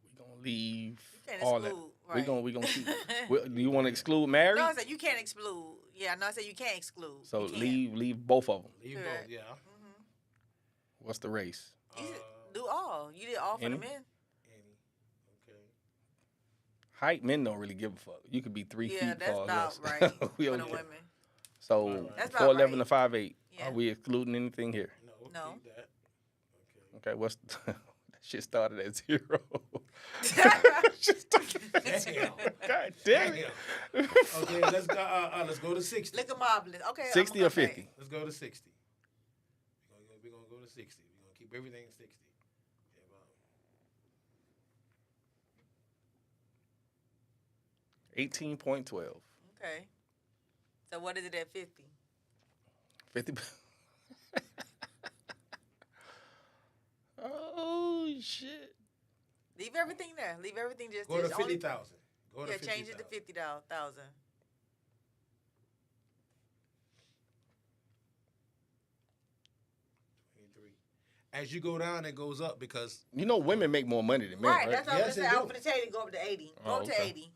We gonna leave can't all that. exclude, We right. gonna keep. Do you want to exclude married? No, I said you can't exclude. Yeah, no, I said you can't exclude. So You can't. leave both of them. Leave Correct. both, yeah. What's the race? You said do all. You did all for Any? the men. Any. Okay. Height, men don't really give a fuck. You could be 3 Yeah, feet that's tall. about yes. right We for don't the care. women. So Alright. That's about 4'11" right. to 5'8". Yeah. Are we excluding anything here? No. No. Keep that. Okay, what's that shit started at 0. Shit started at 0. God damn it. Okay, let's go to 60. Look at marvelous. Okay. 60 or 50? Let's go to 60. We're gonna go to 60. We're gonna keep everything 60. Okay, 18.12. Okay. So what is it at 50? 50. Oh shit. Leave everything there. Leave everything just Go to this. Only- 50,000. Go to Yeah, change it to 50,000. 50,000. 23. As you go down, it goes up because You know women make more money than men, right? Right, that's what I Yes, was they gonna say. I do. was gonna tell you to go up to 80. Go Oh, up to okay. 80.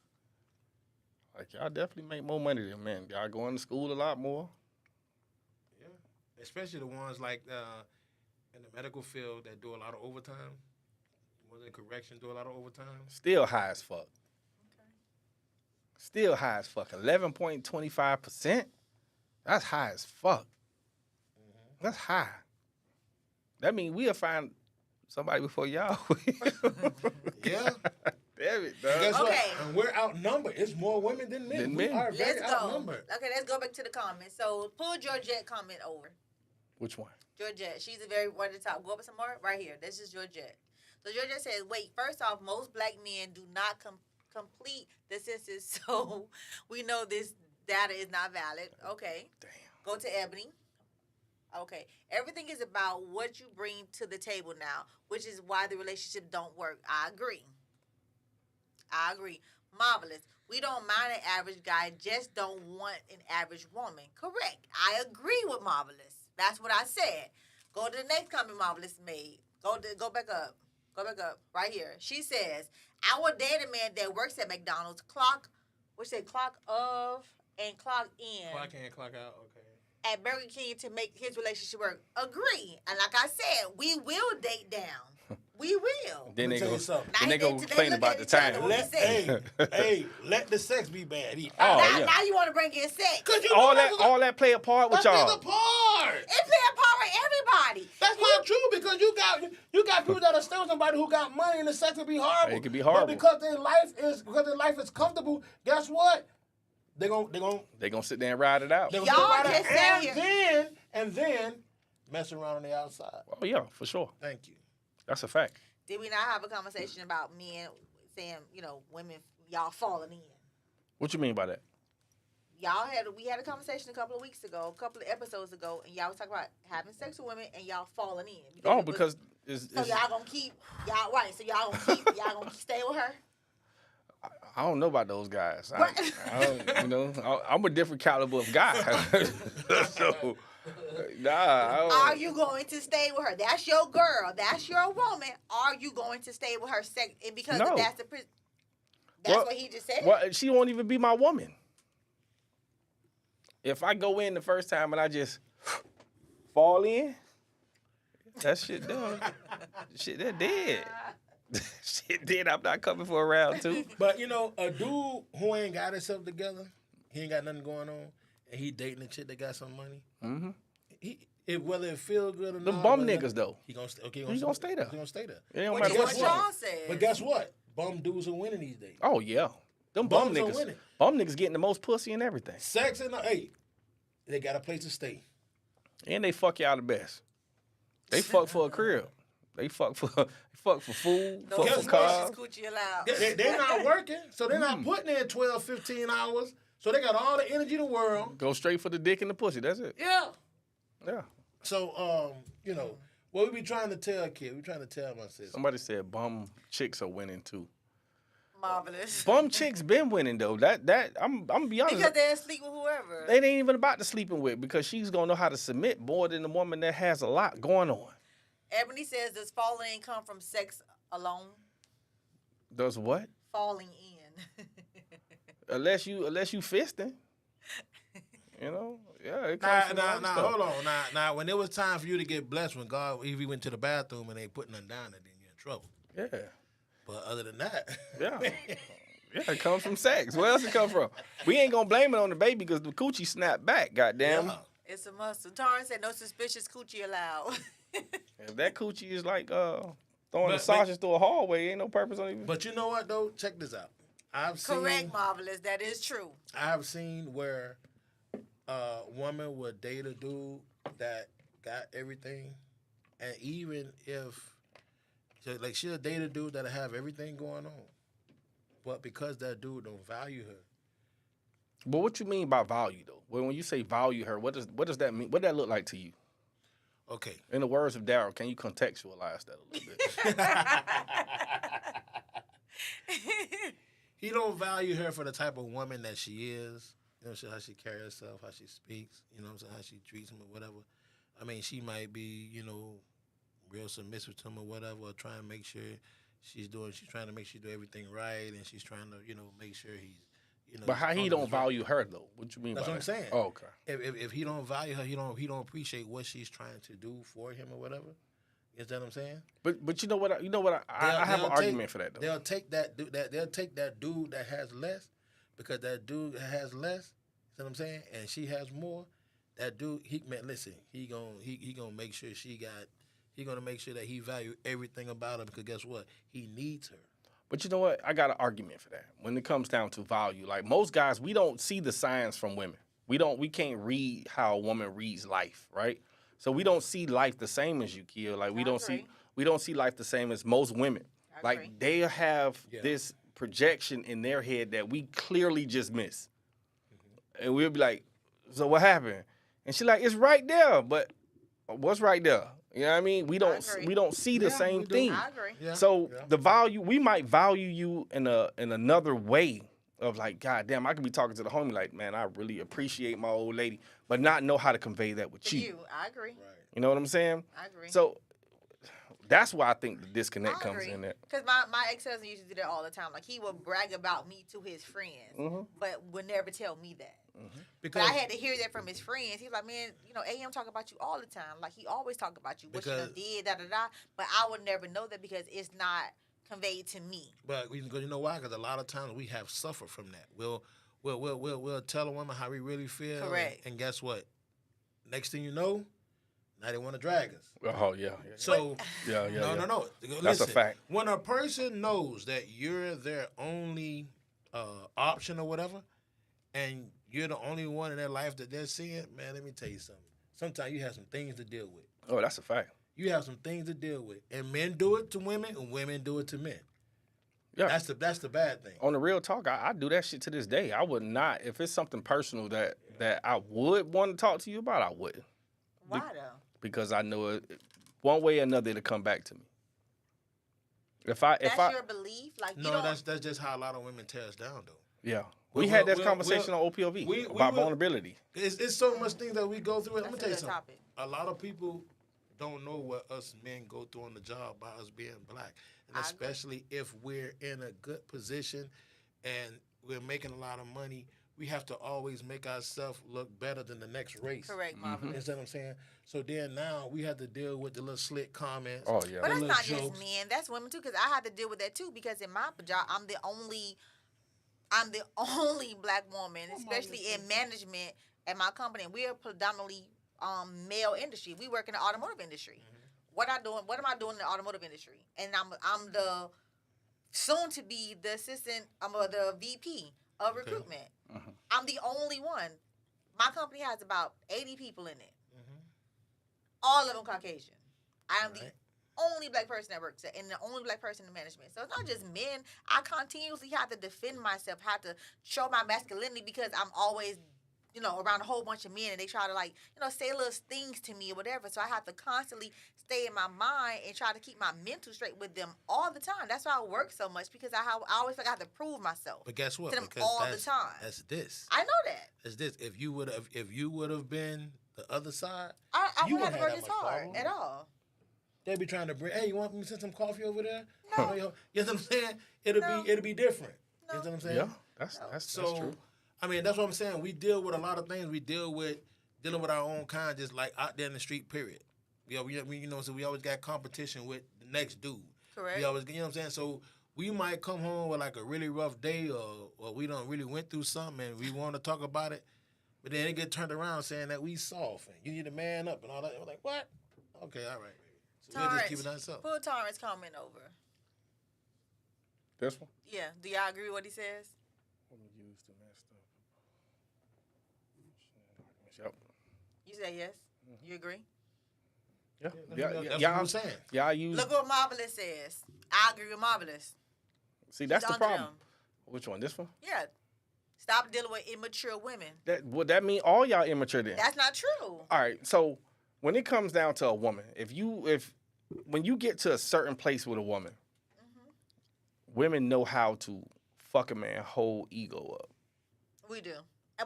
Like y'all definitely make more money than men. Y'all going to school a lot more. yeah, especially the ones like in the medical field that do a lot of overtime. The ones in correction do a lot of overtime. Still high as fuck. Still high as fuck. 11.25%. That's high as fuck. That's high. That means we'll find somebody before y'all. Yeah. Damn it, And guess dog. what? Okay. And we're outnumbered. It's more women than men. Than We men. are very Let's go. outnumbered. Okay, let's go back to the comments. So pull Georgette comment over. Which one? Georgette, she's a very one at the top. Go up some more. Right here. This is Georgette. So Georgette says, wait, first off, most black men do not complete the census, so we know this data is not valid. Okay. Damn. Go to Ebony. Okay. Everything is about what you bring to the table now, which is why the relationship don't work. I agree. Marvelous. We don't mind an average guy, just don't want an average woman. Correct. I agree with Marvelous. That's what I said. Go to the next comment Marvelous made. Go back up. Go back up. Right here. She says, I would date a man that works at McDonald's, clock of and clock in Clock in, clock out. Okay. at Burger King to make his relationship work. Agree. And like I said, we will date down. We will. Then me they tell go. you something. Then they go They complain look about at the each other time. when Let, we say- hey, let the sex be bad. Oh, now, yeah. now you want to bring in sex. Cause you All know that play a part with that's y'all. the part. It play a part with everybody. That's not true because you got people that are still somebody who got money and the sex will be horrible. It could be horrible. But because their life is comfortable, guess what? They gonna Sit there and ride it out. they Y'all gonna just sat and then mess around on the outside. Oh yeah, for sure. Thank you. That's a fact. Did we not have a conversation about men saying, women, y'all falling in? What you mean by that? We had a conversation a couple of weeks ago, a couple of episodes ago, and y'all was talking about having sex with women and y'all falling in. Oh, it was- because it's, so y'all gonna keep y'all right. So y'all gonna stay with her. I don't know about those guys. Right. I'm a different caliber of guy. So, Are you going to stay with her? That's your girl. That's your woman. Are you going to stay with her? And because No. that's Well, what he just said. Well, she won't even be my woman. If I go in the first time and I just fall in, that shit done. Shit, that dead. Shit dead. I'm not coming for a round two. But a dude who ain't got himself together, he ain't got nothing going on, and he dating a chick that got some money. Mm-hmm. Whether it feel good or Them not, bum whether- niggas though. He gonna stay. Okay, He gonna stay there. He gonna stay there. It don't Which matter is what. what guess what? Sean said. But guess what? Bum dudes are winning these days. Oh yeah, them bum Bums are niggas. winning. Bum niggas getting the most pussy and everything, Sex and they got a place to stay. and they fuck y'all the best. They fuck for a crib. They fuck for food. No Fuck Guess for what? cars. coochie allowed. They're not working, so they're not putting in 12, 15 hours. So they got all the energy in the world. Go straight for the dick and the pussy. That's it. Yeah. Yeah. So, what we be trying to tell kid, we trying to tell my sister. Somebody said bum chicks are winning too. Marvelous. Bum chicks been winning though. That I'm gonna be honest. Because they'll sleep with whoever. They ain't even about the sleeping with because she's gonna know how to submit more than the woman that has a lot going on. Ebony says, does falling in come from sex alone? Does what? Falling in. Unless you fisting. Yeah, it comes Nah, from other stuff. hold on. Now, when it was time for you to get blessed, when God, if you went to the bathroom and they put nothing down, then you're in trouble. Yeah. But other than that, Yeah. Yeah, it comes from sex. Where else it come from? We ain't gonna blame it on the baby because the coochie snapped back, goddamn. yeah. It's a must. So Torrance said, no suspicious coochie allowed. If that coochie is like throwing the But- sausage through a hallway, ain't no purpose on even. But you know what though? Check this out. Correct, Marvelous. That is true. I've seen where a woman would date a dude that got everything, and even if she'll date a dude that'll have everything going on, but because that dude don't value her. But what you mean by value though? When you say value her, what does that mean? What does that look like to you? Okay. In the words of Daryl, can you contextualize that a little bit? He don't value her for the type of woman that she is. How she carries herself, how she speaks, how she treats him or whatever. I mean, she might be, real submissive to him or whatever, or trying to make sure she's trying to make sure she do everything right, and she's trying to, make sure he's, But how he his don't right. value her though? What you mean That's by what that? I'm saying. Oh, okay. If he don't value her, he don't appreciate what she's trying to do for him or whatever. You understand what I'm saying? But you know what? I have an argument for that though. They'll take that dude that has less, because that dude has less. You know what I'm saying? And she has more. that dude, listen, he gonna make sure he gonna make sure that he value everything about her because guess what? He needs her. But you know what? I got an argument for that. When it comes down to value, like most guys, we don't see the signs from women. We can't read how a woman reads life, right? So we don't see life the same as you, Kia. Like we don't see life the same as most women. I agree. Like they have Yeah. this projection in their head that we clearly just miss. And we'll be like, so what happened? And she's like, it's right there. But what's right there? You know what I mean? We don't see the Yeah, same we do. thing. I agree. Yeah. So yeah. the value, we might value you in another way of like, God damn, I could be talking to the homie like, man, I really appreciate my old lady, but not know how to convey that with For you. you, I agree. Right. You know what I'm saying? I agree. So that's why I think the disconnect I comes agree. in there. Because my ex-husband used to do that all the time. Like, he would brag about me to his friends, Mhm. but would never tell me that. But Because I had to hear that from his friends. He was like, man, you know, AM talk about you all the time. Like, he always talk about you. What you done did, da-da-da. But I would never know that because it's not conveyed to me. But you know why? Because a lot of times we have suffered from that. We'll tell a woman how we really feel. Correct. And guess what? Next thing you know, now they want to drag us. Oh yeah. So Yeah. no. That's a Listen, fact. When a person knows that you're their only option or whatever, and you're the only one in their life that they're seeing, man, let me tell you something. Sometimes you have some things to deal with. Oh, that's a fact. You have some things to deal with, and men do it to women, and women do it to men. Yeah. That's the bad thing. On the real talk, I do that shit to this day. I would not, if it's something personal that I would want to talk to you about, I wouldn't. Why, though? Because I know it, one way or another it'll come back to me. If That's I your belief? Like, you No, don't... that's just how a lot of women tear us down, though. yeah. Well, We had this well, conversation on OPOV about will- vulnerability. It's so much things that we go through. I'm That's gonna a tell you good something. topic. A lot of people don't know what us men go through on the job by us being black, and I agree. especially if we're in a good position and we're making a lot of money. We have to always make ourselves look better than the next race. Correct, Marvin. You understand what I'm saying? So then now we have to deal with the little slick comments. Oh yeah. But that's little not jokes. just men. That's women too. Because I had to deal with that too. Because in my job, I'm the only black woman, especially in management at my company. We are predominantly male industry. We work in the automotive industry. What am I doing in the automotive industry? And I'm the soon to be the assistant. I'm the VP of recruitment. I'm the only one. My company has about 80 people in it. All of them Caucasian. I am the Right. only black person that works there and the only black person in management. So it's not just men. I continuously have to defend myself, have to show my masculinity because I'm always, around a whole bunch of men and they try to, say little things to me or whatever. So I have to constantly stay in my mind and try to keep my mental straight with them all the time. That's why I work so much because I always feel like I have to prove myself But guess what? to them Because all that's, the time. That's this. I know that. That's this. If you would have been the other side, I You wouldn't have to work wouldn't this have that much hard problem. at all. they'd be trying to bring. Hey, you want me to send some coffee over there? No. You know what I'm saying? It'll be different. You know what I'm saying? Yeah. That's So, true. I mean, that's what I'm saying. We deal with a lot of things. We dealing with our own kind, just like out there in the street. Period. So we always got competition with the next dude. Correct. We always, you know what I'm saying. So we might come home with like a really rough day, or we don't really went through something, and we want to talk about it, but then it get turned around saying that we soft and you need to man up and all that. We're like, what? Okay, all right. So we'll just keep it to ourselves. Pull Torrance comment over. This one. Yeah. Do y'all agree with what he says? Yep. You say yes. You agree? Yeah. That's Yeah. what I'm saying. Yeah. I use. Look what Marvelous says. I agree with Marvelous. See, that's the He's under problem. them. Which one? This one? Yeah. Stop dealing with immature women. Would that mean all y'all immature then? That's not true. All right. So when it comes down to a woman, when you get to a certain place with a woman, women know how to fuck a man's whole ego up. We do.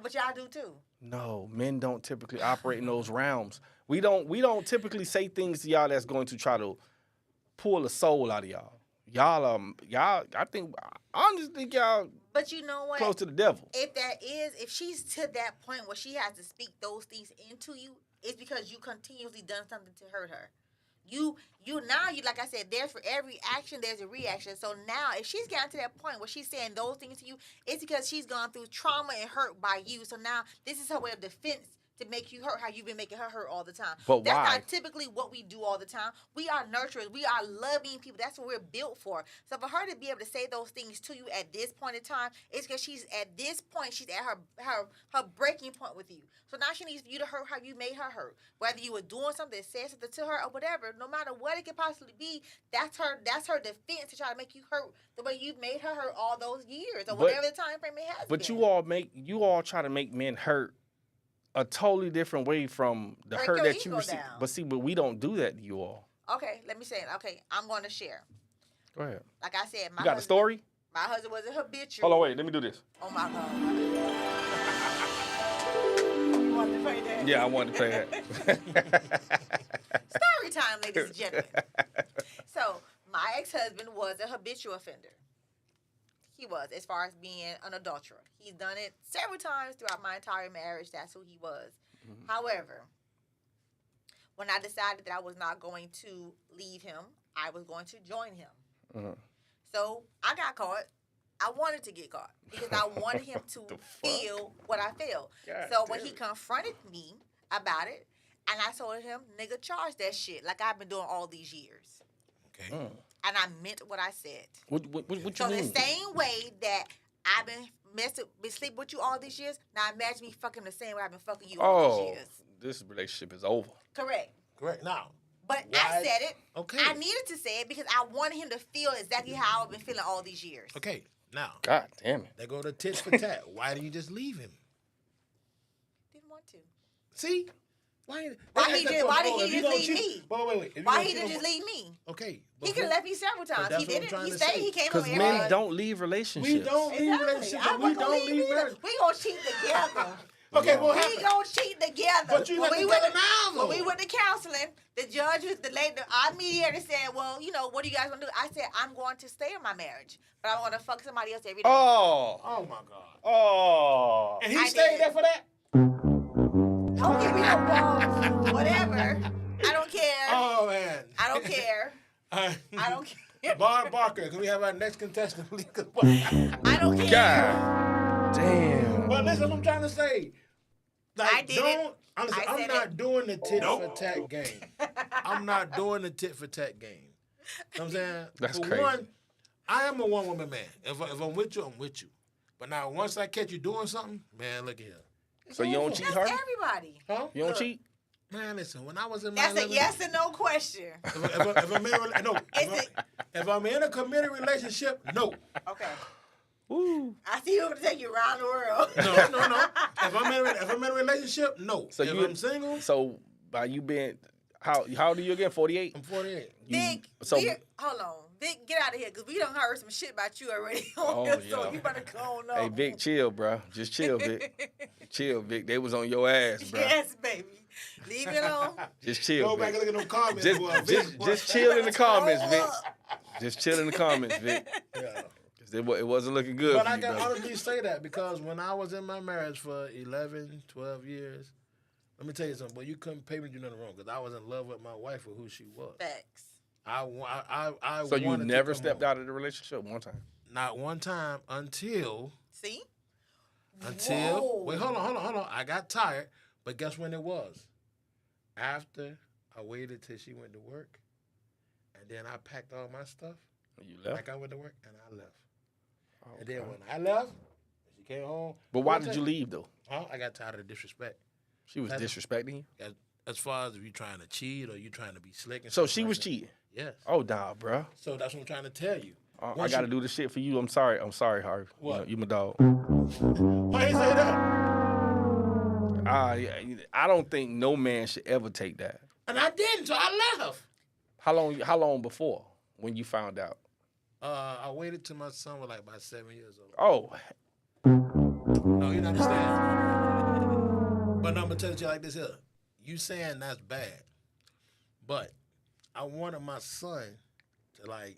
But y'all do too. No, men don't typically operate in those realms. We don't typically say things to y'all that's going to try to pull the soul out of y'all. Y'all, I honestly think y'all But you know what? close to the devil. If she's to that point where she has to speak those things into you, it's because you continuously done something to hurt her. You like I said, there's for every action there's a reaction. So now if she's gotten to that point where she's saying those things to you, it's because she's gone through trauma and hurt by you. So now this is her way of defense to make you hurt how you've been making her hurt all the time. But That's why? not typically what we do all the time. We are nurturers. We are loving people. That's what we're built for. So for her to be able to say those things to you at this point in time, it's because she's at this point, she's at her breaking point with you. So now she needs you to hurt how you made her hurt. Whether you were doing something, said something to her, or whatever, no matter what it could possibly be, that's her defense to try to make you hurt the way you've made her hurt all those years or whatever the time frame it has But been. you all try to make men hurt a totally different way from the Break hurt your that you ego receive. down. But we don't do that to you all. Okay, let me say it. Okay, I'm going to share. Go ahead. Like I said, You got a story? My husband was a habitual. Hold on, wait. Let me do this. Oh my God. You wanted to play that? Yeah, I wanted to play that. Story time, ladies and gentlemen. So, my ex-husband was a habitual offender. He was, as far as being an adulterer. He's done it several times throughout my entire marriage. That's who he was. Mm-hmm. However, when I decided that I was not going to leave him, I was going to join him. Mm-hmm. So, I got caught. I wanted to get caught because I wanted him to feel what I felt. God So when damn he it. confronted me about it, and I told him, nigga, charge that shit like I've been doing all these years. Okay. Mm. And I meant what I said. What So you the mean? same way that I've been sleeping with you all these years, now imagine me fucking the same way I've been fucking you all these Oh, years. this relationship is over. Correct. Correct. Now. But I Why- said it. Okay. I needed to say it because I wanted him to feel exactly how I've been feeling all these years. Okay. Now. God damn it. They go to tit for tat. Why didn't you just leave him? Didn't want to. See? Why Why he just leave me? Wait. If you Why don't he cheat didn't on- just leave me? Okay. He could have left me several times. that's He what I'm didn't. trying He to stayed. say. He came Because over men here. don't leave relationships. We don't leave Exactly. relationships. I We wasn't don't gonna leave leave either. marriage. We gonna cheat together. Okay, what We happened? gonna cheat together. But you when let we the went devil now, when we though. went to counseling, the judge was our mediator said, "Well, what do you guys want to do?" I said, "I'm going to stay in my marriage, but I want to fuck somebody else every day." Oh. Oh my God. Oh. And he I stayed did. there for that? Don't give me no balls. Whatever. I don't care. Oh man. I don't care. I don't care. Barb Barker, can we have our next contestant, please? I don't care. God damn. But listen, what I'm trying to say. Like, I did it. Honestly, I I'm said not it. doing the tit for tat game. I'm not doing the tit for tat game. You know what I'm saying? That's For crazy. one, I am a one woman man. If I'm with you, I'm with you. But now, once I catch you doing something, man, look at here. So you don't cheat, That's Harvey? everybody. Huh? You don't Look. cheat? Man, listen, when I was in my That's a 11th yes or no question. If I'm in a, no, Is if I'm in a committed relationship, no. Okay. Woo. I see you going to take you around the world. No. If I'm in a relationship, no. So if you- I'm single, So by you being how old are you again? 48? I'm 48. Vic, so- hold on. Vic, get out of here because we done heard some shit about you already on Oh, here, so yeah. you better go on. Hey Vic, chill, bro. Just chill, Vic. Chill, Vic. They was on your ass, bro. Yes, baby. Leave it alone. Just chill, Go back Vic. and look at them comments. Just, boy. just, Vic, boy. just chill in the comments, Vic. up. Just chill in the comments, Vic. Yeah. 'Cause it wasn't looking good But for I you, can brother. honestly say that because when I was in my marriage for 11, 12 years, let me tell you something. But you couldn't pay me to do nothing wrong because I was in love with my wife for who she was. Facts. I So you wanted to never come stepped home. out of the relationship one time? Not one time until See? Wait, Whoa. hold on. I got tired, but guess when it was? After I waited till she went to work, and then I packed all my stuff. You left? Like I went to work, and I left. And Okay. then when I left, she came home. But why One did time- you leave though? Huh? I got tired of the disrespect. She was disrespecting you. As far as if you trying to cheat or you trying to be slick. And So stuff she like was that. cheating. Yes. Oh, nah, bro. So that's what I'm trying to tell you. I Once got to you- do this shit for you. I'm sorry, Harvey. What? You my dog. Why you say that? I don't think no man should ever take that. And I didn't, so I left. How long before when you found out? I waited till my son was like about 7 years old. Oh, No, you don't understand. But I'm gonna tell you like this here. You saying that's bad, but I wanted my son to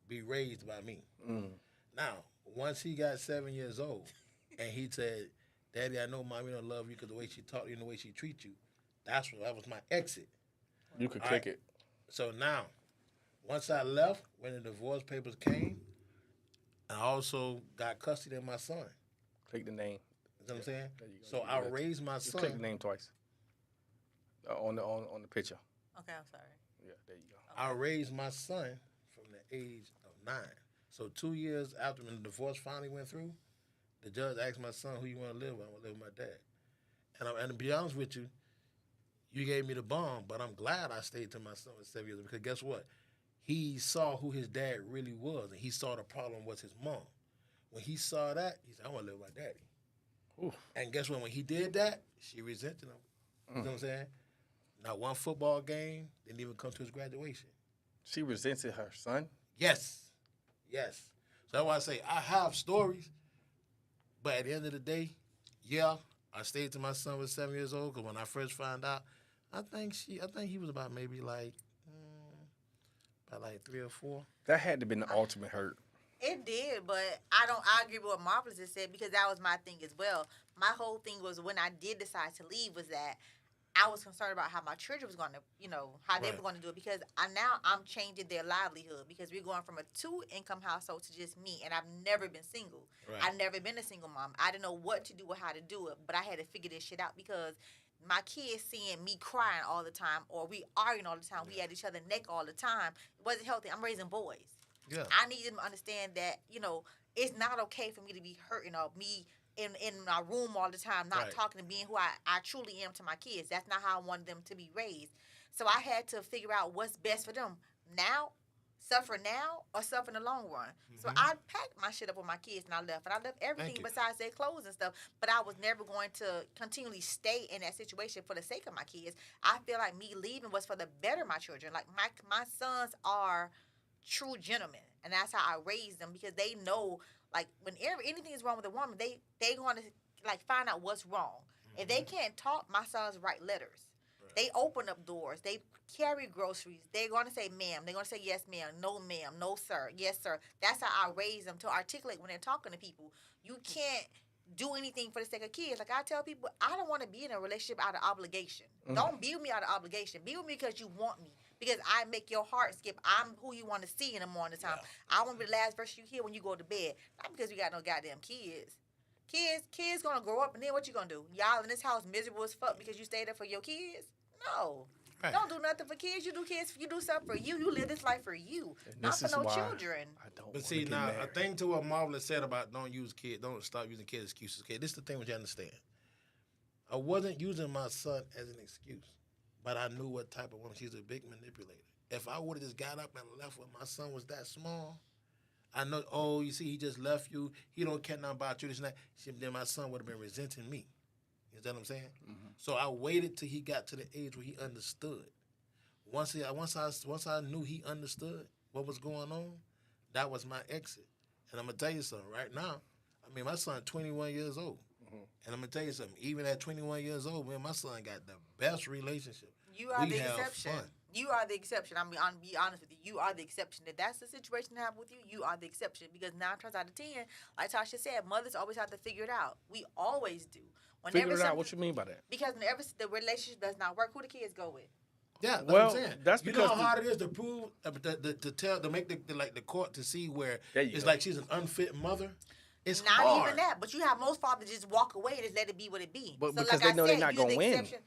be raised by me. Mm. Now, once he got 7 years old, and he said, "Daddy, I know mommy don't love you because the way she talk to you and the way she treat you," that was my exit. you could All kick right. it. So now, once I left, when the divorce papers came, I also got custody of my son. Take the name. You know what I'm saying? There you go. So You I got- raised my Just click the son. name twice. On the picture. Okay, I'm sorry. Yeah, there you go. I raised my son from the age of 9. So 2 years after when the divorce finally went through, the judge asked my son, "Who you want to live with?" I want to live with my dad. And to be honest with you, you gave me the bomb, but I'm glad I stayed till my son was 7 years old because guess what? He saw who his dad really was, and he saw the problem was his mom. When he saw that, he said, "I want to live with my daddy." Ooh. And guess what? When he did that, she resented him. You know what I'm saying? Not one football game, didn't even come to his graduation. She resented her son. Yes. Yes. So that's why I say I have stories, but at the end of the day, yeah, I stayed till my son was 7 years old because when I first found out, I think he was about maybe about like 3 or 4. That had to been the ultimate hurt. It did, but I agree with what Marvelous has said because that was my thing as well. My whole thing was when I did decide to leave was that I was concerned about how my children was going to, how they Right. were going to do it because now I'm changing their livelihood because we're going from a 2-income household to just me, and I've never been single. Right. I've never been a single mom. I didn't know what to do or how to do it, but I had to figure this shit out because my kids seeing me crying all the time or we arguing all the time, we at each other's neck all the time. It wasn't healthy. I'm raising boys. Yeah. I need them to understand that, it's not okay for me to be hurting or me in my room all the time, not Right. talking and being who I truly am to my kids. That's not how I wanted them to be raised. So I had to figure out what's best for them. Now, suffer now or suffer in the long run. So I packed my shit up with my kids and I left. And I left everything you. besides their clothes and stuff. But I was never going to continually stay in that situation for the sake of my kids. I feel like me leaving was for the better of my children. Like my sons are true gentlemen, and that's how I raise them because they know, like, whenever anything is wrong with a woman, they want to like find out what's wrong. If they can't talk, my sons write letters. They open up doors. They carry groceries. They're going to say, "Ma'am." They're going to say, "Yes, ma'am." "No, ma'am." "No, sir." "Yes, sir." That's how I raise them to articulate when they're talking to people. You can't do anything for the sake of kids. Like I tell people, I don't want to be in a relationship out of obligation. Don't be with me out of obligation. Be with me because you want me. Because I make your heart skip. I'm who you want to see in the morning time. I want to be the last person you hear when you go to bed. Not because we got no goddamn kids. Kids gonna grow up and then what you gonna do? Y'all in this house miserable as fuck because you stay there for your kids? No. Right. Don't do nothing for kids. You do something for you. You live this life for you. And Not this for is no why children. I don't But wanna see, get now, married. a thing to what Marvelous said about don't stop using kids' excuses. Okay, this is the thing which you understand. I wasn't using my son as an excuse, but I knew what type of woman. She's a big manipulator. If I would have just got up and left when my son was that small, I know, oh, you see, he just left you. He don't care nothing about you, this and that. Then my son would have been resenting me. You know what I'm saying? So I waited till he got to the age where he understood. Once I knew he understood what was going on, that was my exit. And I'm gonna tell you something right now. I mean, my son 21 years old, and I'm gonna tell you something. Even at 21 years old, man, my son got the best relationship. You are We the have exception. fun. You are the exception. I'm be honest with you. You are the exception. If that's the situation that happened with you, you are the exception. Because 9 times out of 10, like Tasha said, mothers always have to figure it out. We always do. Figure it out. something- What you mean by that? Because whenever the relationship does not work, who the kids go with? Yeah, that's Well, what I'm saying. that's you know because how the- hard it is to prove to make the court to see where There you it's go. like she's an unfit mother. It's Not hard. even that. But you have most fathers just walk away and just let it be what it be. But So because like they I know they're said, not you're gonna the win. exception.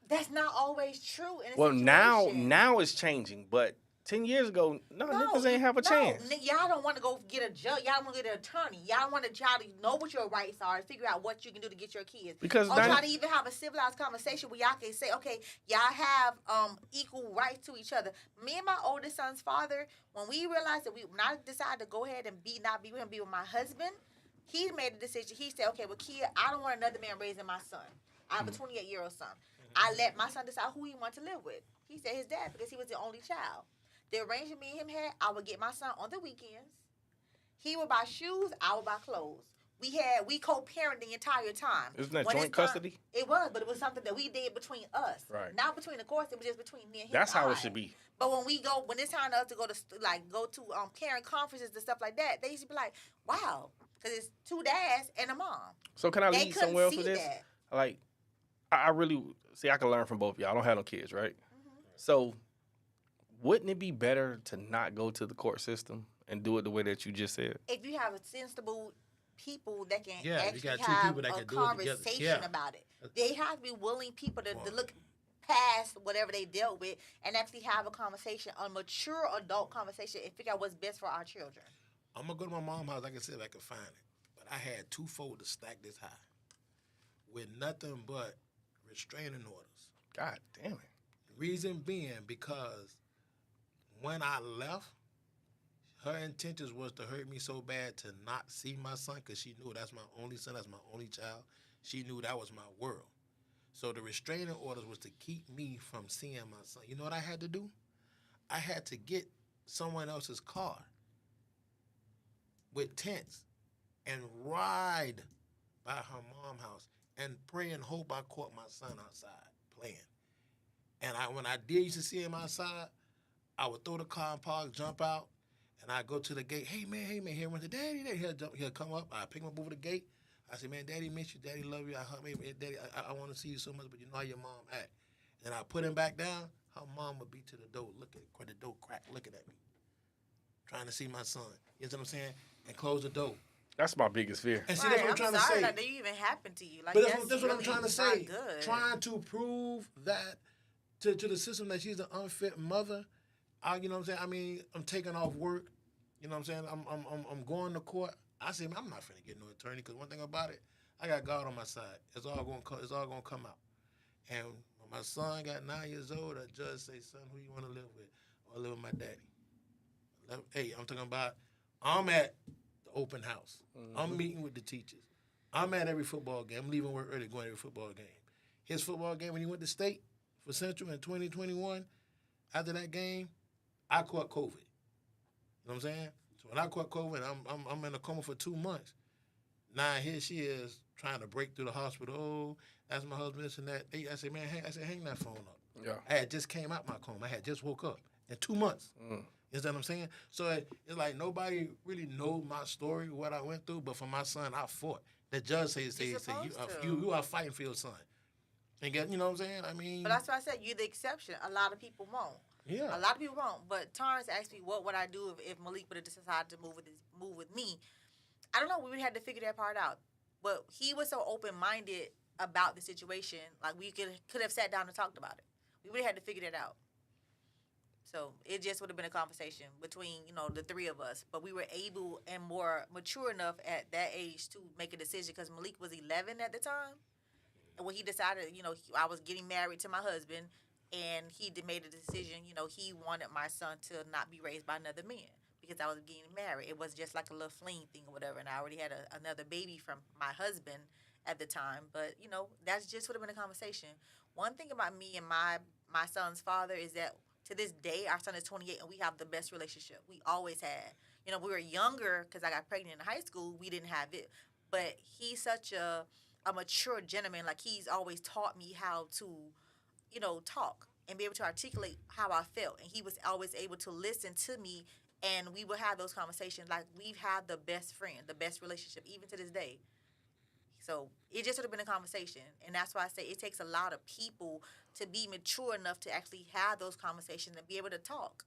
That's not always true in a Well, situation. now it's changing, but 10 years ago, niggas ain't have a chance. Y'all don't want to go get a judge. Y'all want to get an attorney. Y'all want to try to know what your rights are and figure out what you can do to get your kids. Because or then- try to even have a civilized conversation where y'all can say, okay, y'all have equal rights to each other. Me and my oldest son's father, when we realized that when I decided to go ahead and not be with him, be with my husband, he made a decision. He said, okay, well, Kia, I don't want another man raising my son. I have a 28-year-old son. I let my son decide who he wanted to live with. He said his dad because he was the only child. The arrangement me and him had, I would get my son on the weekends. He would buy shoes, I would buy clothes. We co-parent the entire time. Isn't that When joint it's time- custody? It was, but it was something that we did between us. Right. Not between the courts, it was just between me and him. That's and how I. it should be. But when it's time for us to go to parent conferences and stuff like that, they used to be like, wow, because it's 2 dads and a mom. So can I They lead couldn't somewhere else see with this? that. Like, I really see. I can learn from both of y'all. I don't have no kids, right? Mm-hmm. So, wouldn't it be better to not go to the court system and do it the way that you just said? If you have a sensible people that can Yeah, you actually got two have people that a can do it together. conversation Yeah. about it. They have to be willing people to Well, look past whatever they dealt with and actually have a conversation, a mature adult conversation, and figure out what's best for our children. I'm gonna go to my mom's house. Like I said, if I can find it. But I had 2 folders stacked this high with nothing but restraining orders. God damn it. Reason being because when I left, her intentions was to hurt me so bad to not see my son because she knew that's my only son, that's my only child. She knew that was my world. So the restraining orders was to keep me from seeing my son. You know what I had to do? I had to get someone else's car with tents and ride by her mom's house and pray and hope I caught my son outside playing. And when I did used to see him outside, I would throw the car in park, jump out, and I'd go to the gate. Hey man, here went the daddy. He'll come up. I pick him up over the gate. I say, man, daddy miss you. Daddy love you. I hug me. Daddy, I want to see you so much, but you know how your mom act. And I put him back down. Her mom would be to the door, the door crack, looking at me, trying to see my son. You know what I'm saying? And close the door. That's my biggest fear. And see, Right, that's what I'm trying sorry to say. that they even happened to you. Like, But that's what I'm really trying to not say. Good. Trying to prove that to the system that she's an unfit mother. You know what I'm saying? I mean, I'm taking off work. You know what I'm saying? I'm going to court. I say, man, I'm not finna get no attorney because one thing about it, I got God on my side. It's all gonna come out. And when my son got 9 years old, that judge say, son, who you want to live with? I live with my daddy. Hey, I'm talking about. I'm at the open house. I'm meeting with the teachers. I'm at every football game. I'm leaving work early, going to every football game. His football game when he went to state for Central in 2021. After that game, I caught COVID. You know what I'm saying? So when I caught COVID, I'm in a coma for 2 months. Now here she is trying to break through the hospital. Oh, that's my husband, this and that. I said, man, hang that phone up. Yeah. I had just came out my coma. I had just woke up in 2 months. You know what I'm saying? So it's like nobody really knows my story, what I went through. But for my son, I fought. The judge say you are fighting for your son. And get, you know what I'm saying? I mean, But that's why I said you're the exception. A lot of people won't. yeah. A lot of people won't. But Torrance asked me what would I do if Malik would have decided to move with me. I don't know. We would have to figure that part out. But he was so open-minded about the situation. Like, we could have sat down and talked about it. We would have had to figure that out. So it just would have been a conversation between, the three of us. But we were able and more mature enough at that age to make a decision because Malik was 11 at the time. And when he decided, I was getting married to my husband, and he made a decision, he wanted my son to not be raised by another man because I was getting married. It was just like a little fling thing or whatever, and I already had another baby from my husband at the time. But, that's just would have been a conversation. One thing about me and my son's father is that to this day, our son is 28, and we have the best relationship. We always had. We were younger because I got pregnant in high school. We didn't have it. But he's such a mature gentleman. Like, he's always taught me how to, talk and be able to articulate how I felt. And he was always able to listen to me, and we would have those conversations. Like, we've had the best friend, the best relationship, even to this day. So it just would have been a conversation. And that's why I say it takes a lot of people to be mature enough to actually have those conversations and be able to talk.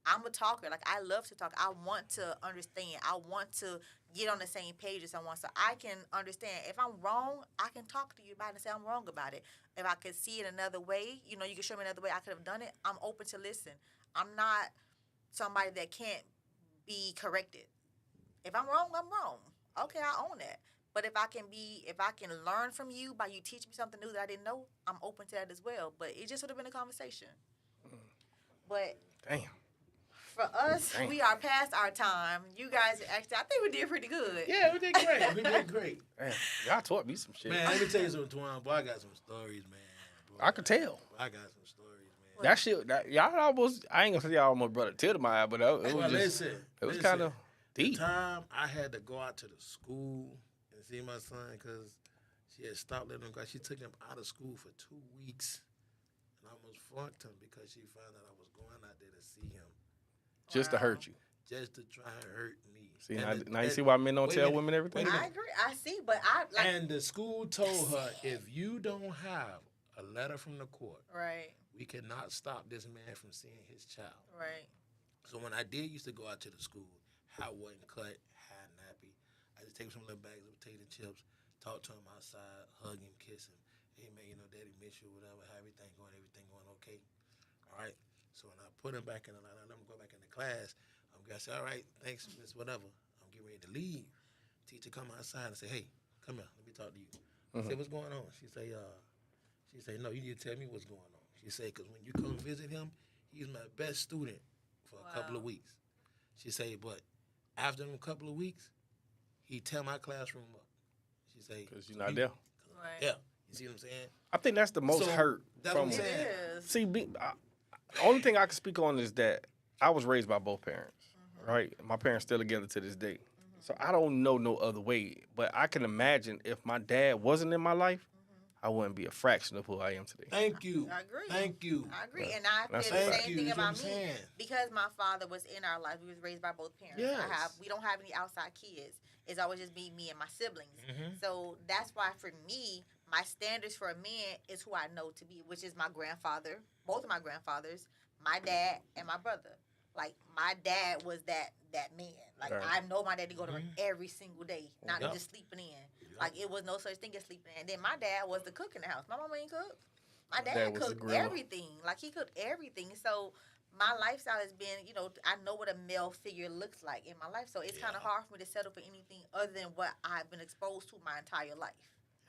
I'm a talker. Like, I love to talk. I want to understand. I want to get on the same page as someone so I can understand. If I'm wrong, I can talk to you about it and say I'm wrong about it. If I could see it another way, you can show me another way I could have done it, I'm open to listen. I'm not somebody that can't be corrected. If I'm wrong, I'm wrong. Okay, I own that. But if I can learn from you by you teaching me something new that I didn't know, I'm open to that as well. But it just would have been a conversation. But Damn. for us, Dang. we are past our time. You guys, actually, I think we did pretty good. Yeah, we did great. We did great. Damn. Y'all taught me some shit. Man, let me tell you something, Twan. Boy, I got some stories, man. Boy, I could tell. I got some stories, man. That shit, y'all almost, I ain't gonna say y'all almost brought a tear to my eye, but it was Well, just, listen, it was listen. kind of The deep. time I had to go out to the school and see my son because she had stopped letting him go. She took him out of school for 2 weeks and almost flunked him because she found out I was going out there to see him Just to hurt you. just to try and hurt me. See, And now you see why men don't wait a tell minute. women everything? Wait a I agree. I see, but I like And the school told her, if you don't have a letter from the court, right, we cannot stop this man from seeing his child. right. So when I did used to go out to the school, hair wasn't cut, hair nappy. I just take some little bags of potato chips, talk to him outside, hug him, kiss him. Hey man, daddy miss you, whatever. How everything going okay? All right. So when I put him back in, I let him go back into class. I'm gonna say, all right, thanks, miss, whatever. I'm getting ready to leave. Teacher come outside and say, hey, come here, let me talk to you. I say, what's going on? She say, no, you need to tell me what's going on. She say, because when you come visit him, he's my best student for a couple of weeks. She say, but after a couple of weeks, he tear my classroom up. She say, because you're not there. Right. Yeah, you see what I'm saying? I think that's the most So, hurt. that's what I'm It saying. is. See, the only thing I can speak on is that I was raised by both parents, right? My parents still together to this day. So I don't know no other way. But I can imagine if my dad wasn't in my life, I wouldn't be a fraction of who I am today. Thank you. I agree. Thank you. I agree, and I That's feel the fact. same You, thing you know about what me I'm saying? because my father was in our life. We was raised by both parents. Yes. We don't have any outside kids. It's always just me and my siblings. So that's why for me, my standards for a man is who I know to be, which is my grandfather, both of my grandfathers, my dad, and my brother. Like my dad was that man. Like Right. I know my dad to go to work every single day, not Yep. just sleeping in. Like it was no such thing as sleeping in. And then my dad was the cook in the house. My mama ain't cook. My dad dad was the cooked griller. everything. Like he cooked everything. So my lifestyle has been, I know what a male figure looks like in my life. So it's kind of hard for me to settle for anything other than what I've been exposed to my entire life.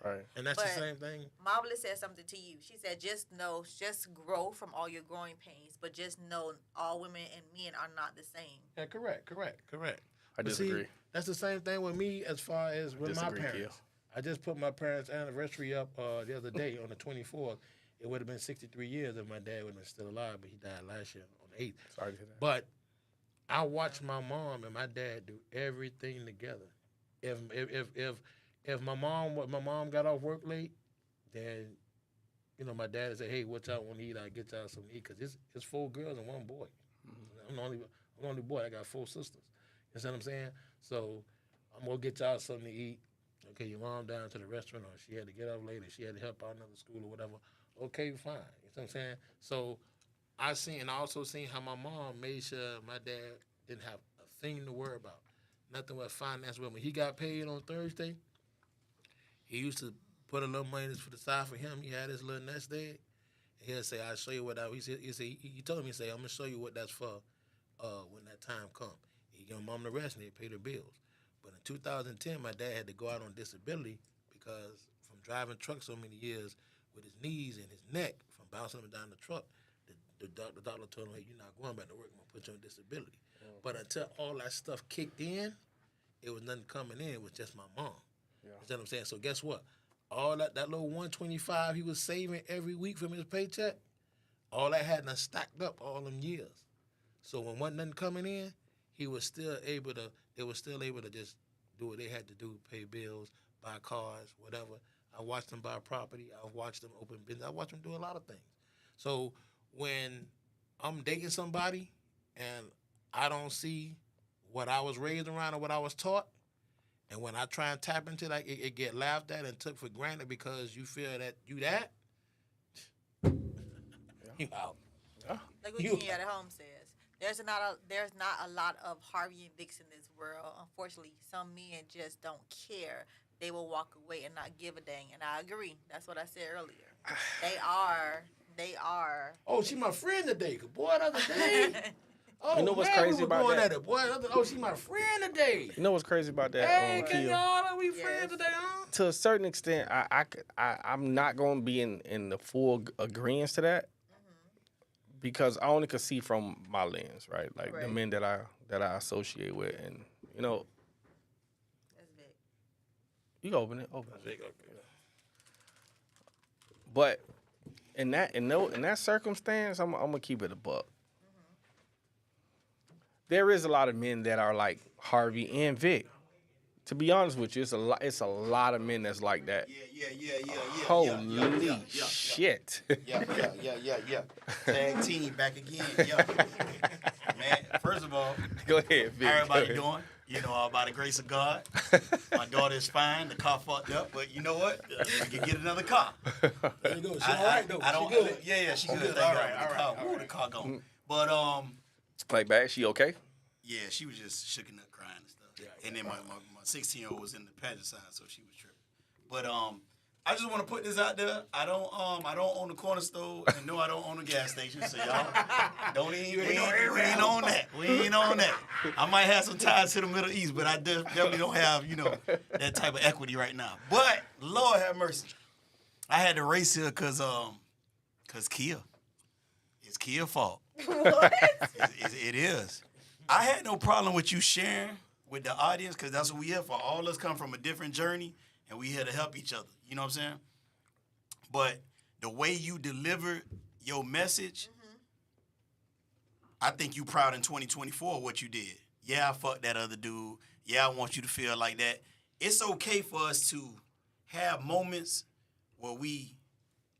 Right. And that's But- the same thing. Marvelous said something to you. She said, just grow from all your growing pains, but just know all women and men are not the same. Yeah, correct. I But see, disagree. that's the same thing with me as far as with my Disagree, parents. I just put my parents' anniversary up the other day on the 24th. It would have been 63 years if my dad would have been still alive, but he died last year on the 8th. Sorry to hear that. But I watched my mom and my dad do everything together. If my mom got off work late, then my dad would say, "Hey, what y'all want to eat? I get y'all something to eat." Because it's 4 girls and 1 boy. I'm the only boy. I got 4 sisters. You know what I'm saying? So I'm gonna get y'all something to eat. Okay, your mom down to the restaurant, or she had to get up later. She had to help out another school or whatever. Okay, fine. You know what I'm saying? So I also seen how my mom made sure my dad didn't have a thing to worry about. Nothing with finance. When he got paid on Thursday, he used to put a little money for the side for him. He had his little nest egg. And he'll say, "I'll show you what he told me, I'm gonna show you what that's for when that time comes." He gave mom the rest and they pay their bills. But in 2010, my dad had to go out on disability because from driving trucks so many years with his knees and his neck from bouncing him down the truck, the doctor told him, "Hey, you're not going back to work. I'm gonna put you on disability." But until all that stuff kicked in, it was nothing coming in. It was just my mom. You know what I'm saying? So guess what? All that little 125 he was saving every week from his paycheck, all that had done stacked up all them years. So when wasn't nothing coming in, they were still able to just do what they had to do, pay bills, buy cars, whatever. I watched them buy property. I watched them open business. I watched them do a lot of things. So when I'm dating somebody and I don't see what I was raised around or what I was taught, and when I try and tap into that, it get laughed at and took for granted because you feel that you that, you out. Like what You- King at home says, there's not a lot of Harvey and Dicks in this world. Unfortunately, some men just don't care. They will walk away and not give a dang. And I agree. That's what I said earlier. They are. Oh, she my friend today. Boy, the other day. Oh, You know what's man, crazy we were about going that? At it, boy. She my friend today. You know what's crazy about that? Hey, can Kia? y'all we Yes. friends today, huh? To a certain extent, I'm not going to be in the full agreement to that because I only can see from my lens, right? Like the Right. men that I associate with, and That's big. you can open it. But in that circumstance, I'm gonna keep it a buck. There is a lot of men that are like Harvey and Vic. To be honest with you, it's a lot of men that's like that. Yeah. Holy shit! Yeah. Tag team back again. Yeah. Man, first of all, Go ahead, Vic. how Go everybody ahead. doing? By the grace of God. My daughter is fine. The car fucked up, but you know what? We can get another car. There you go. She all right, though. I don't. She good. Yeah, she Oh, good. good. Thank All God. right, The all car- right. The car gone. But Like bad, she okay? yeah, she was just shooking up, crying and stuff. And then my 16-year-old was in the pageant side, so she was tripping. But I just want to put this out there. I don't own the corner store, and no, I don't own the gas station. So y'all we ain't on that. We ain't on that. I might have some ties to the Middle East, but I definitely don't have that type of equity right now. But Lord have mercy, I had to race here cause Kia. It's Kia's fault. What? It is. I had no problem with you sharing with the audience because that's what we here for. All of us come from a different journey, and we here to help each other. You know what I'm saying? But the way you delivered your message, I think you proud in 2024 of what you did. Yeah, I fucked that other dude. Yeah, I want you to feel like that. It's okay for us to have moments where we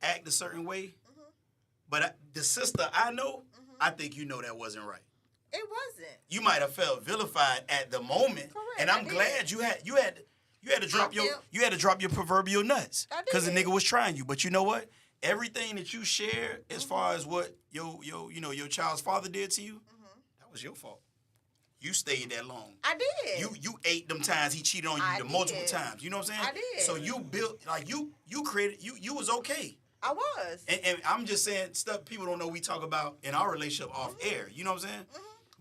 act a certain way. But the sister I know, I think you know that wasn't right. It wasn't. You might have felt vilified at the moment, Correct, and I'm I glad you had to drop your proverbial nuts I because the did. nigga was trying you. But you know what? Everything that you shared, as far as what your child's father did to you, that was your fault. You stayed that long. I did. You ate them times he cheated on you I multiple did. times. You know what I'm saying? I did. So you built you created you was okay. I was. And I'm just saying stuff people don't know we talk about in our relationship off air. You know what I'm saying?